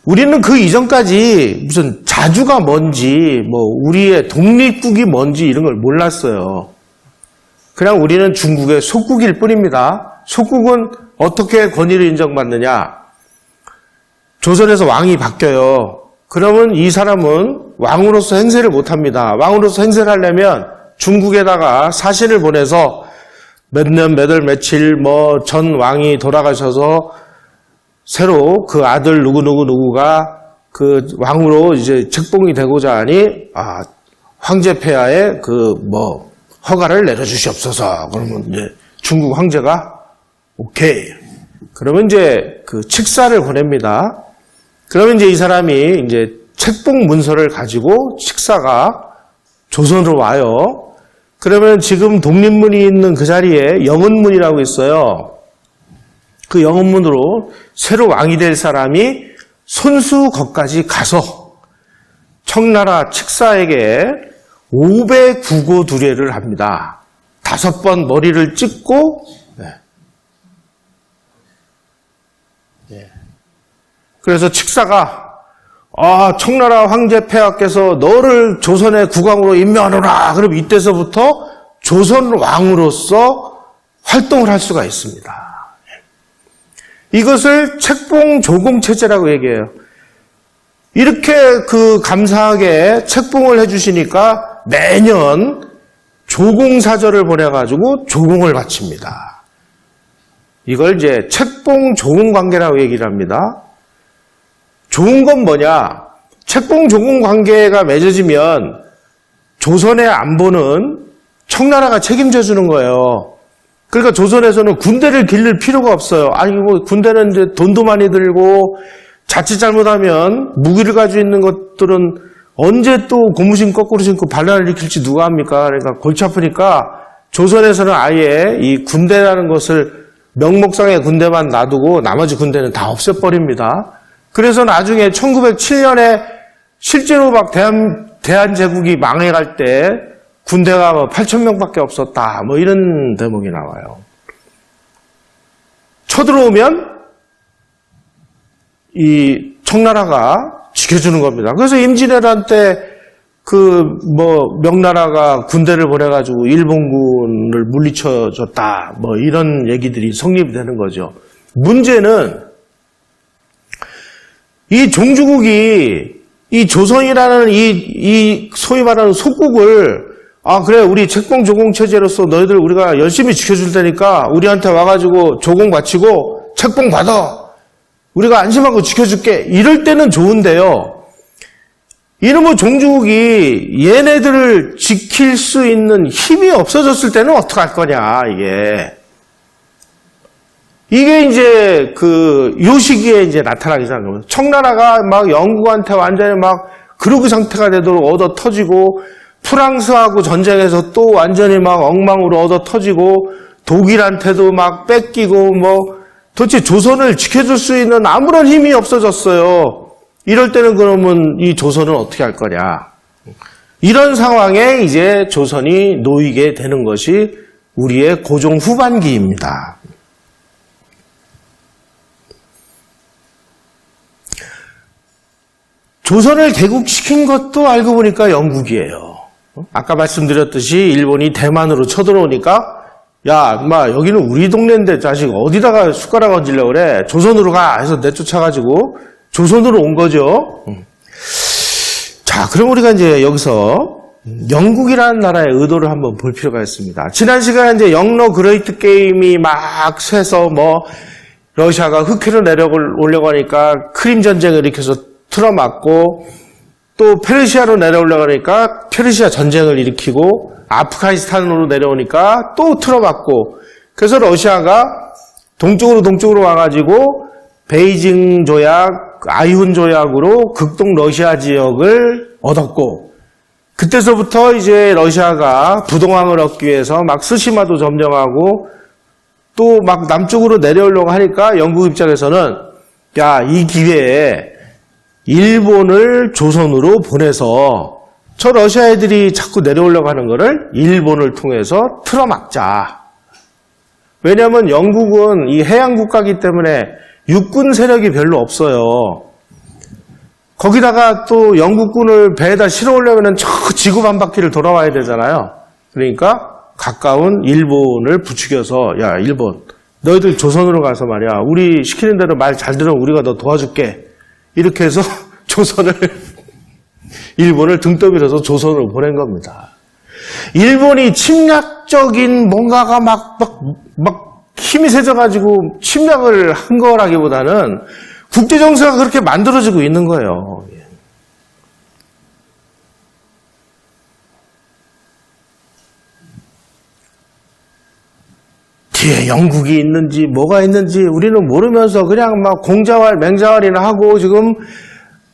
Speaker 1: 우리는 그 이전까지 무슨 자주가 뭔지, 우리의 독립국이 뭔지 이런 걸 몰랐어요. 그냥 우리는 중국의 속국일 뿐입니다. 속국은 어떻게 권위를 인정받느냐? 조선에서 왕이 바뀌어요. 그러면 이 사람은 왕으로서 행세를 못합니다. 왕으로서 행세를 하려면 중국에다가 사신을 보내서 몇 년, 몇 월, 며칠 전 왕이 돌아가셔서 새로 그 아들 누구가 그 왕으로 이제 책봉이 되고자 하니 황제 폐하에 허가를 내려주시옵소서. 그러면 이제 중국 황제가 오케이. 그러면 이제 그 칙사를 보냅니다. 그러면 이제 이 사람이 이제 책봉 문서를 가지고 칙사가 조선으로 와요. 그러면 지금 독립문이 있는 그 자리에 영은문이라고 있어요. 그 영은문으로 새로 왕이 될 사람이 손수 거까지 가서 청나라 칙사에게 500구고 두례를 합니다. 5번 머리를 찍고 그래서 칙사가 청나라 황제 폐하께서 너를 조선의 국왕으로 임명하노라. 그럼 이때서부터 조선 왕으로서 활동을 할 수가 있습니다. 이것을 책봉 조공 체제라고 얘기해요. 이렇게 그 감사하게 책봉을 해주시니까 매년 조공사절을 보내가지고 조공을 바칩니다. 이걸 이제 책봉 조공 관계라고 얘기를 합니다. 좋은 건 뭐냐? 책봉 조공 관계가 맺어지면 조선의 안보는 청나라가 책임져 주는 거예요. 그러니까 조선에서는 군대를 기를 필요가 없어요. 아니 군대는 이제 돈도 많이 들고 자칫 잘못하면 무기를 가지고 있는 것들은 언제 또 고무신 거꾸로 신고 반란을 일으킬지 누가 합니까? 그러니까 골치 아프니까 조선에서는 아예 이 군대라는 것을 명목상의 군대만 놔두고 나머지 군대는 다 없애버립니다. 그래서 나중에 1907년에 실제로 막 대한제국이 망해갈 때 군대가 8,000명밖에 없었다. 이런 대목이 나와요. 쳐들어오면 이 청나라가 지켜주는 겁니다. 그래서 임진왜란 때 명나라가 군대를 보내가지고 일본군을 물리쳐줬다. 이런 얘기들이 성립이 되는 거죠. 문제는 이 종주국이 이 조선이라는 이 소위 말하는 속국을 그래 우리 책봉 조공 체제로서 너희들 우리가 열심히 지켜줄 테니까 우리한테 와가지고 조공 바치고 책봉 받아. 우리가 안심하고 지켜줄게. 이럴 때는 좋은데요. 이놈의 종주국이 얘네들을 지킬 수 있는 힘이 없어졌을 때는 어떡할 거냐 이게. 이게 이제 요 시기에 이제 나타나기 시작합니다. 청나라가 막 영국한테 완전히 막 그루그 상태가 되도록 얻어 터지고 프랑스하고 전쟁에서 또 완전히 막 엉망으로 얻어 터지고 독일한테도 막 뺏기고 도대체 조선을 지켜줄 수 있는 아무런 힘이 없어졌어요. 이럴 때는 그러면 이 조선은 어떻게 할 거냐. 이런 상황에 이제 조선이 놓이게 되는 것이 우리의 고종 후반기입니다. 조선을 개국시킨 것도 알고 보니까 영국이에요. 아까 말씀드렸듯이 일본이 대만으로 쳐들어오니까 야, 인마 여기는 우리 동네인데 자식 어디다가 숟가락 얹으려고 그래. 조선으로 가 해서 내쫓아가지고 조선으로 온 거죠. 자, 그럼 우리가 이제 여기서 영국이라는 나라의 의도를 한번 볼 필요가 있습니다. 지난 시간에 이제 영러 그레이트 게임이 막 쇠서 러시아가 흑해로 내려오려고 하니까 크림 전쟁을 일으켜서 틀어막고 또 페르시아로 내려오려고 하니까 페르시아 전쟁을 일으키고 아프가니스탄으로 내려오니까 또 틀어막고 그래서 러시아가 동쪽으로 와가지고 베이징 조약, 아이훈 조약으로 극동 러시아 지역을 얻었고 그때서부터 이제 러시아가 부동항을 얻기 위해서 막 스시마도 점령하고 또 막 남쪽으로 내려오려고 하니까 영국 입장에서는 야, 이 기회에 일본을 조선으로 보내서 저 러시아 애들이 자꾸 내려오려고 하는 거를 일본을 통해서 틀어막자. 왜냐하면 영국은 이 해양국가이기 때문에 육군 세력이 별로 없어요. 거기다가 또 영국군을 배에다 실어오려면 저 지구 반바퀴를 돌아와야 되잖아요. 그러니까 가까운 일본을 부추겨서 야 일본 너희들 조선으로 가서 말이야 우리 시키는 대로 말 잘 들으면 우리가 너 도와줄게. 이렇게 해서 일본을 등 떠밀어서 조선으로 보낸 겁니다. 일본이 침략적인 뭔가가 막 힘이 세져가지고 침략을 한 거라기보다는 국제정세가 그렇게 만들어지고 있는 거예요. 뒤에 영국이 있는지 뭐가 있는지 우리는 모르면서 그냥 막 공자왈 맹자왈이나 하고 지금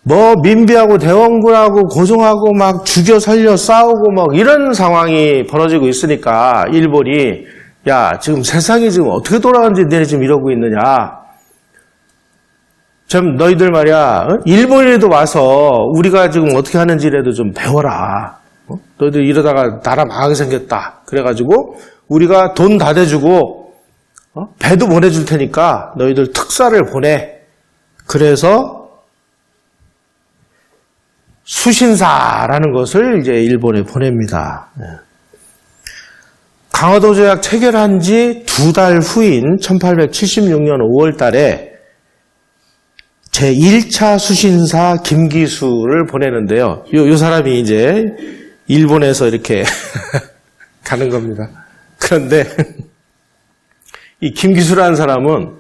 Speaker 1: 뭐 민비하고 대원군하고 고종하고 막 죽여 살려 싸우고 막 이런 상황이 벌어지고 있으니까 일본이 야 지금 세상이 지금 어떻게 돌아가는지 너네 지금 이러고 있느냐. 참 너희들 말이야 일본이라도 와서 우리가 지금 어떻게 하는지라도 좀 배워라. 너희들 이러다가 나라 망하게 생겼다. 그래가지고 우리가 돈 다 대주고 배도 보내줄 테니까 너희들 특사를 보내. 그래서 수신사라는 것을 이제 일본에 보냅니다. 강화도 조약 체결한 지 2달 후인 1876년 5월 달에 제1차 수신사 김기수를 보내는데요. 요 사람이 이제 일본에서 이렇게 가는 겁니다. 그런데 이 김기수라는 사람은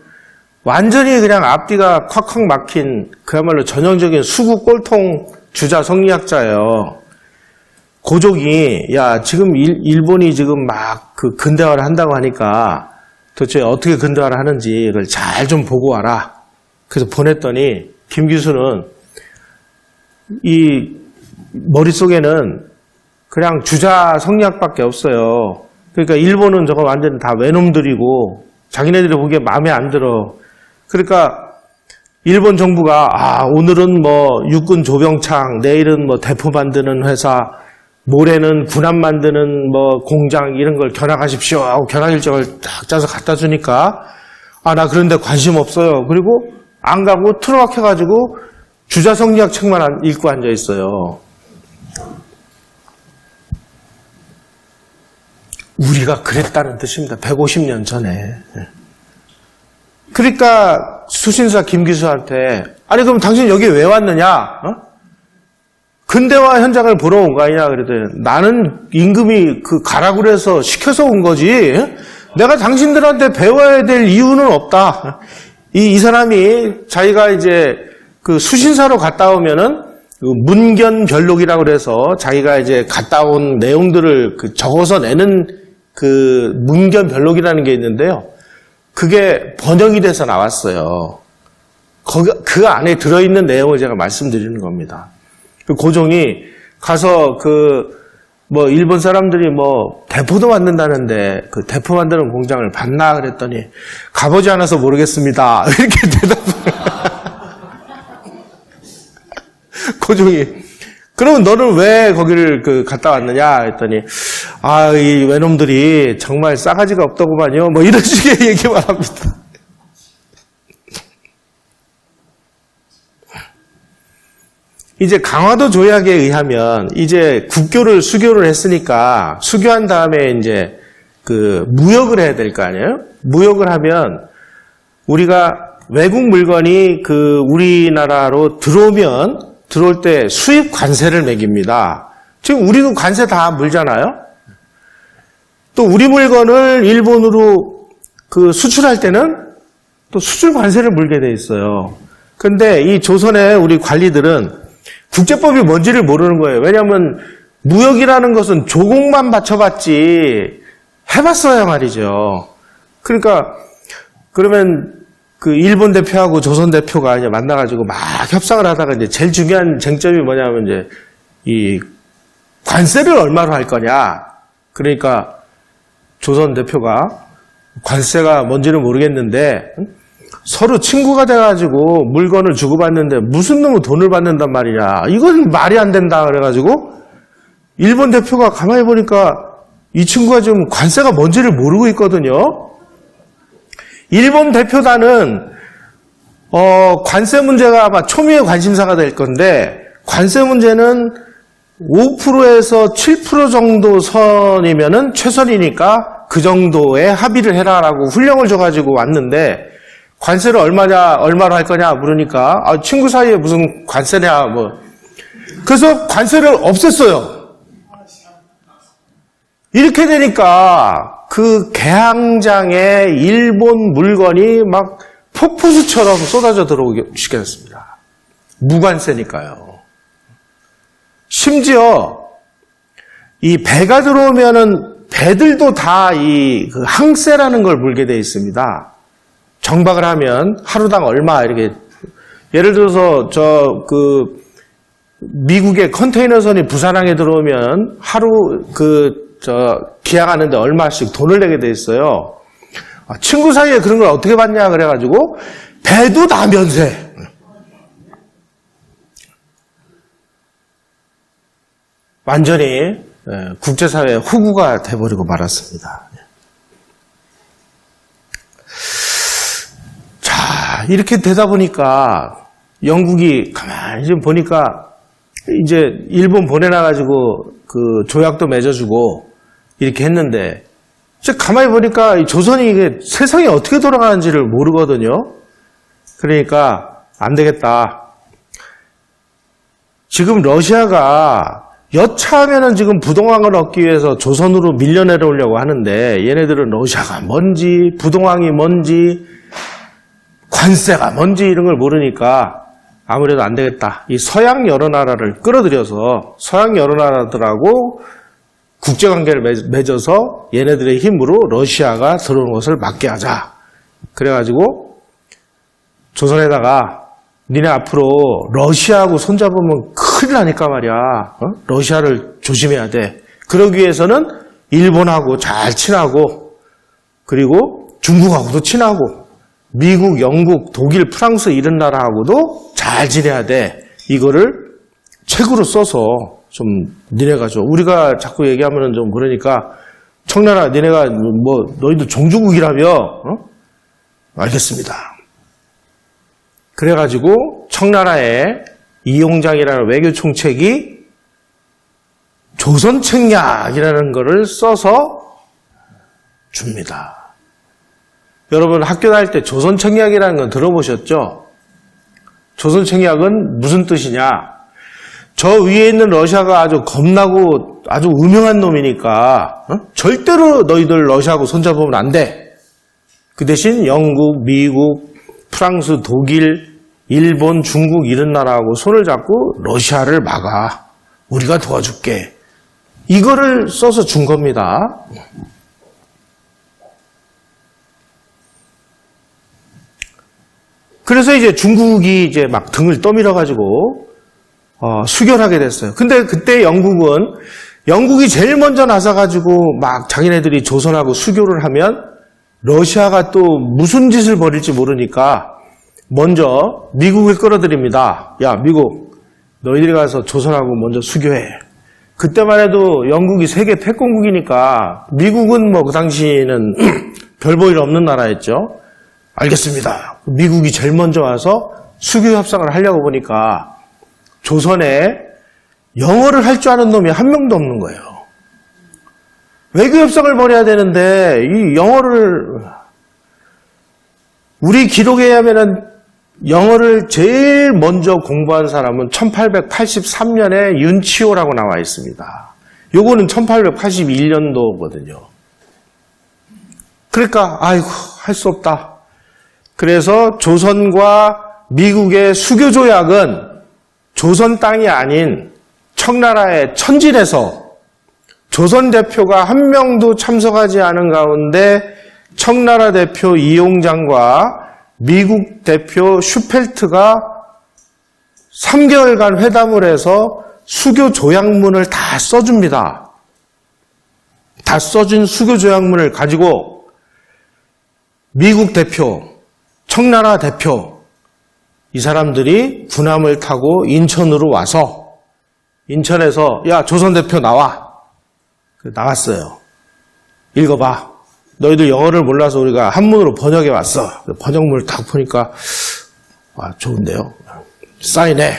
Speaker 1: 완전히 그냥 앞뒤가 콱콱 막힌 그야말로 전형적인 수구 꼴통 주자 성리학자예요. 고종이 야 지금 일본이 지금 막 그 근대화를 한다고 하니까 도대체 어떻게 근대화를 하는지 이걸 잘 좀 보고 와라. 그래서 보냈더니 김기수는 이 머릿속에는 그냥 주자 성리학밖에 없어요. 그러니까 일본은 저거 완전 다 외놈들이고 자기네들이 보기에 마음에 안 들어. 그러니까 일본 정부가 오늘은 뭐 육군 조병창, 내일은 뭐 대포 만드는 회사, 모레는 군함 만드는 뭐 공장 이런 걸 견학하십시오 하고 견학 일정을 딱 짜서 갖다 주니까 나 그런데 관심 없어요. 그리고 안 가고 틀어박혀가지고 주자성리학 책만 읽고 앉아 있어요. 우리가 그랬다는 뜻입니다. 150년 전에. 그러니까 수신사 김기수한테 아니 그럼 당신 여기 왜 왔느냐? 근대화 현장을 보러 온 거 아니냐? 그랬더니 나는 임금이 가라고 그래서 시켜서 온 거지. 내가 당신들한테 배워야 될 이유는 없다. 이 사람이 자기가 이제 그 수신사로 갔다 오면은 문견별록이라고 그래서 자기가 이제 갔다 온 내용들을 적어서 내는 그 문견별록이라는 게 있는데요. 그게 번역이 돼서 나왔어요. 그 안에 들어있는 내용을 제가 말씀드리는 겁니다. 그 고종이 가서 뭐 일본 사람들이 뭐 대포도 만든다는데 그 대포 만드는 공장을 봤나 그랬더니 가보지 않아서 모르겠습니다. 이렇게 대답을. 고종이 그러면 너는 왜 거기를 갔다 왔느냐 했더니 이 외놈들이 정말 싸가지가 없더구만요. 뭐 이런 식의 얘기만 합니다. 이제 강화도 조약에 의하면 이제 국교를 수교를 했으니까 수교한 다음에 이제 무역을 해야 될 거 아니에요? 무역을 하면 우리가 외국 물건이 우리나라로 들어올 때 수입 관세를 매깁니다. 지금 우리도 관세 다 물잖아요? 또 우리 물건을 일본으로 수출할 때는 또 수출 관세를 물게 돼 있어요. 근데 이 조선의 우리 관리들은 국제법이 뭔지를 모르는 거예요. 왜냐하면 무역이라는 것은 조공만 맞춰봤지 해봤어야 말이죠. 그러니까 그러면 일본 대표하고 조선 대표가 이제 만나가지고 막 협상을 하다가 이제 제일 중요한 쟁점이 뭐냐면 이제 이 관세를 얼마로 할 거냐. 그러니까 조선 대표가 관세가 뭔지는 모르겠는데 서로 친구가 돼가지고 물건을 주고받는데 무슨 놈의 돈을 받는단 말이냐. 이건 말이 안 된다. 그래가지고 일본 대표가 가만히 보니까 이 친구가 지금 관세가 뭔지를 모르고 있거든요. 일본 대표단은 관세 문제가 아마 초미의 관심사가 될 건데 관세 문제는 5%에서 7% 정도 선이면은 최선이니까 그 정도의 합의를 해라라고 훈령을 줘가지고 왔는데 관세를 얼마로 할 거냐 물으니까, 친구 사이에 무슨 관세냐, 뭐. 그래서 관세를 없앴어요. 이렇게 되니까 그 개항장에 일본 물건이 막 폭포수처럼 쏟아져 들어오게 시켰습니다. 무관세니까요. 심지어 이 배가 들어오면은 배들도 다 이 그 항세라는 걸 물게 돼 있습니다. 정박을 하면 하루당 얼마 이렇게 예를 들어서 미국의 컨테이너선이 부산항에 들어오면 하루 기항하는데 얼마씩 돈을 내게 돼 있어요. 친구 사이에 그런 걸 어떻게 받냐 그래가지고 배도 다 면세. 완전히 국제사회의 호구가 돼버리고 말았습니다. 자, 이렇게 되다 보니까 영국이 가만히 좀 보니까 이제 일본 보내놔가지고 그 조약도 맺어주고 이렇게 했는데 이제 가만히 보니까 이 조선이 이게 세상이 어떻게 돌아가는지를 모르거든요. 그러니까 안 되겠다. 지금 러시아가 여차하면은 지금 부동항을 얻기 위해서 조선으로 밀려 내려오려고 하는데 얘네들은 러시아가 뭔지 부동항이 뭔지 관세가 뭔지 이런 걸 모르니까 아무래도 안 되겠다. 이 서양 여러 나라를 끌어들여서 서양 여러 나라들하고 국제관계를 맺어서 얘네들의 힘으로 러시아가 들어오는 것을 막게 하자. 그래가지고 조선에다가 니네 앞으로 러시아하고 손잡으면 큰일 나니까 말이야. 러시아를 조심해야 돼. 그러기 위해서는 일본하고 잘 친하고 그리고 중국하고도 친하고 미국, 영국, 독일, 프랑스 이런 나라하고도 잘 지내야 돼. 이거를 책으로 써서 좀 니네가 좀 우리가 자꾸 얘기하면은 좀 그러니까 청나라 니네가 뭐 너희들 종주국이라며 알겠습니다. 그래가지고 청나라의 이용장이라는 외교총책이 조선책략이라는 거를 써서 줍니다. 여러분 학교 다닐 때 조선책략이라는 건 들어보셨죠? 조선책략은 무슨 뜻이냐? 저 위에 있는 러시아가 아주 겁나고 아주 음흉한 놈이니까 절대로 너희들 러시아하고 손잡으면 안 돼. 그 대신 영국, 미국, 프랑스, 독일, 일본, 중국 이런 나라하고 손을 잡고 러시아를 막아. 우리가 도와줄게. 이거를 써서 준 겁니다. 그래서 이제 중국이 이제 막 등을 떠밀어가지고 수결하게 됐어요. 근데 그때 영국이 제일 먼저 나서가지고 막 자기네들이 조선하고 수교를 하면 러시아가 또 무슨 짓을 벌일지 모르니까 먼저 미국을 끌어들입니다. 야, 미국, 너희들이 가서 조선하고 먼저 수교해. 그때만 해도 영국이 세계 패권국이니까 미국은 뭐 그 당시에는 별 볼 일 없는 나라였죠. 알겠습니다. 미국이 제일 먼저 와서 수교 협상을 하려고 보니까 조선에 영어를 할 줄 아는 놈이 한 명도 없는 거예요. 외교 협상을 벌여야 되는데 이 영어를 우리 기록에 의하면은 영어를 제일 먼저 공부한 사람은 1883년에 윤치호라고 나와 있습니다. 요거는 1881년도거든요. 그러니까 아이고 할 수 없다. 그래서 조선과 미국의 수교 조약은 조선 땅이 아닌 청나라의 천진에서 조선 대표가 한 명도 참석하지 않은 가운데 청나라 대표 이용장과 미국 대표 슈펠트가 3개월간 회담을 해서 수교 조약문을 다 써줍니다. 다 써준 수교 조약문을 가지고 미국 대표, 청나라 대표 이 사람들이 군함을 타고 인천으로 와서 인천에서 야 조선 대표 나와. 나왔어요. 읽어봐. 너희들 영어를 몰라서 우리가 한문으로 번역해 왔어. 번역문을 딱 보니까 좋은데요. 사인해.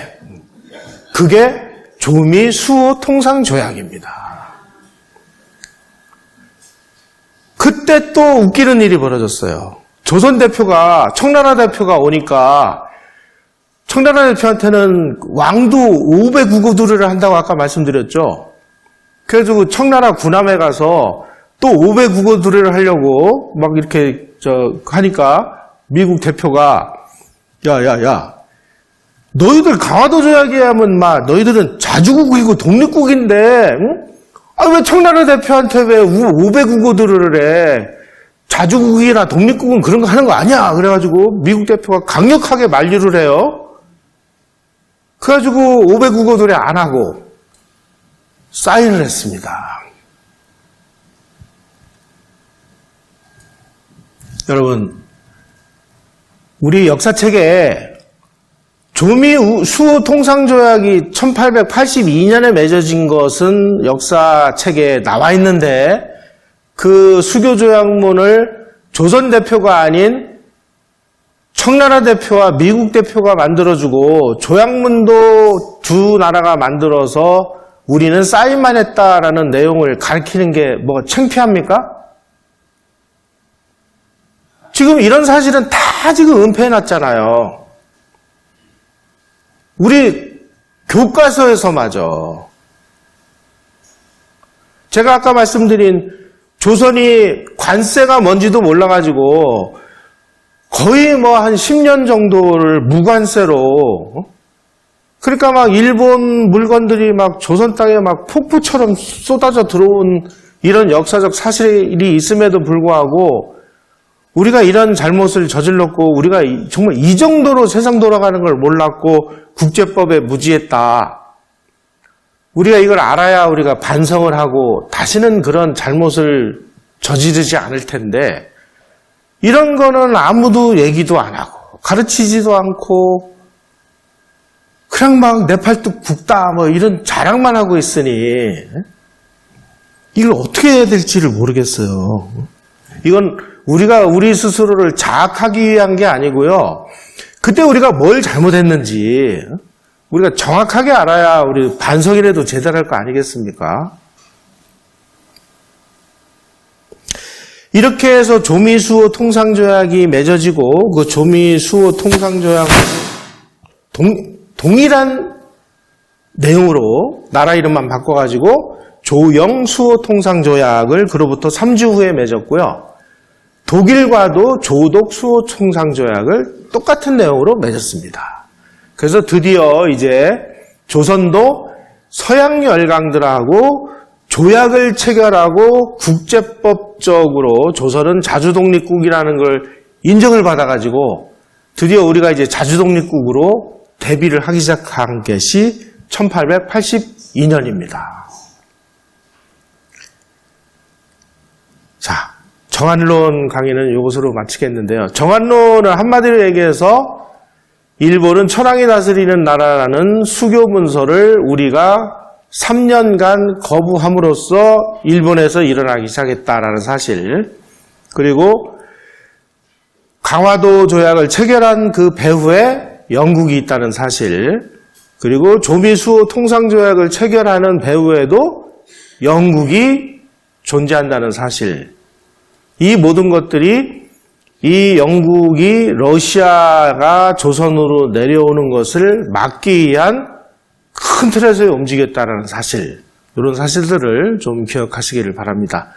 Speaker 1: 그게 조미 수호 통상 조약입니다. 그때 또 웃기는 일이 벌어졌어요. 조선 대표가, 청나라 대표가 오니까 청나라 대표한테는 왕도 500우고두를 한다고 아까 말씀드렸죠. 그래서 청나라 군함에 가서 또 500우고두를 하려고 막 이렇게 하니까 미국 대표가 야 너희들 강화도 조약에 하면 너희들은 자주국이고 독립국인데 응? 왜 청나라 대표한테 왜 500우고두를 해? 자주국이나 독립국은 그런 거 하는 거 아니야. 그래가지고 미국 대표가 강력하게 만류를 해요. 그래가지고 500우고두를 안 하고 사인을 했습니다. 여러분, 우리 역사책에 조미수호 통상조약이 1882년에 맺어진 것은 역사책에 나와 있는데 그 수교조약문을 조선 대표가 아닌 청나라 대표와 미국 대표가 만들어주고 조약문도 두 나라가 만들어서 우리는 사인만 했다라는 내용을 가리키는 게 뭐가 창피합니까? 지금 이런 사실은 다 지금 은폐해놨잖아요. 우리 교과서에서마저. 제가 아까 말씀드린 조선이 관세가 뭔지도 몰라가지고 거의 한 10년 정도를 무관세로, 그러니까 막 일본 물건들이 막 조선 땅에 막 폭포처럼 쏟아져 들어온 이런 역사적 사실이 있음에도 불구하고 우리가 이런 잘못을 저질렀고 우리가 정말 이 정도로 세상 돌아가는 걸 몰랐고 국제법에 무지했다. 우리가 이걸 알아야 우리가 반성을 하고 다시는 그런 잘못을 저지르지 않을 텐데 이런 거는 아무도 얘기도 안 하고 가르치지도 않고 그냥 막 내 팔뚝 굽다 이런 자랑만 하고 있으니 이걸 어떻게 해야 될지를 모르겠어요. 이건 우리가 우리 스스로를 자학하기 위한 게 아니고요. 그때 우리가 뭘 잘못했는지 우리가 정확하게 알아야 우리 반성이라도 제대로 할 거 아니겠습니까? 이렇게 해서 조미수호 통상조약이 맺어지고 그 조미수호 통상조약 동일한 내용으로 나라 이름만 바꿔가지고 조영수호 통상조약을 그로부터 3주 후에 맺었고요. 독일과도 조독수호 통상조약을 똑같은 내용으로 맺었습니다. 그래서 드디어 이제 조선도 서양 열강들하고 조약을 체결하고 국제법적으로 조선은 자주독립국이라는 걸 인정을 받아가지고 드디어 우리가 이제 자주독립국으로 대비를 하기 시작한 것이 1882년입니다. 자, 정한론 강의는 이것으로 마치겠는데요. 정한론은 한마디로 얘기해서 일본은 천황이 다스리는 나라라는 수교 문서를 우리가 3년간 거부함으로써 일본에서 일어나기 시작했다라는 사실, 그리고 강화도 조약을 체결한 그 배후에 영국이 있다는 사실, 그리고 조미수호 통상조약을 체결하는 배후에도 영국이 존재한다는 사실, 이 모든 것들이 이 영국이 러시아가 조선으로 내려오는 것을 막기 위한 큰 틀에서 움직였다는 사실, 이런 사실들을 좀 기억하시기를 바랍니다.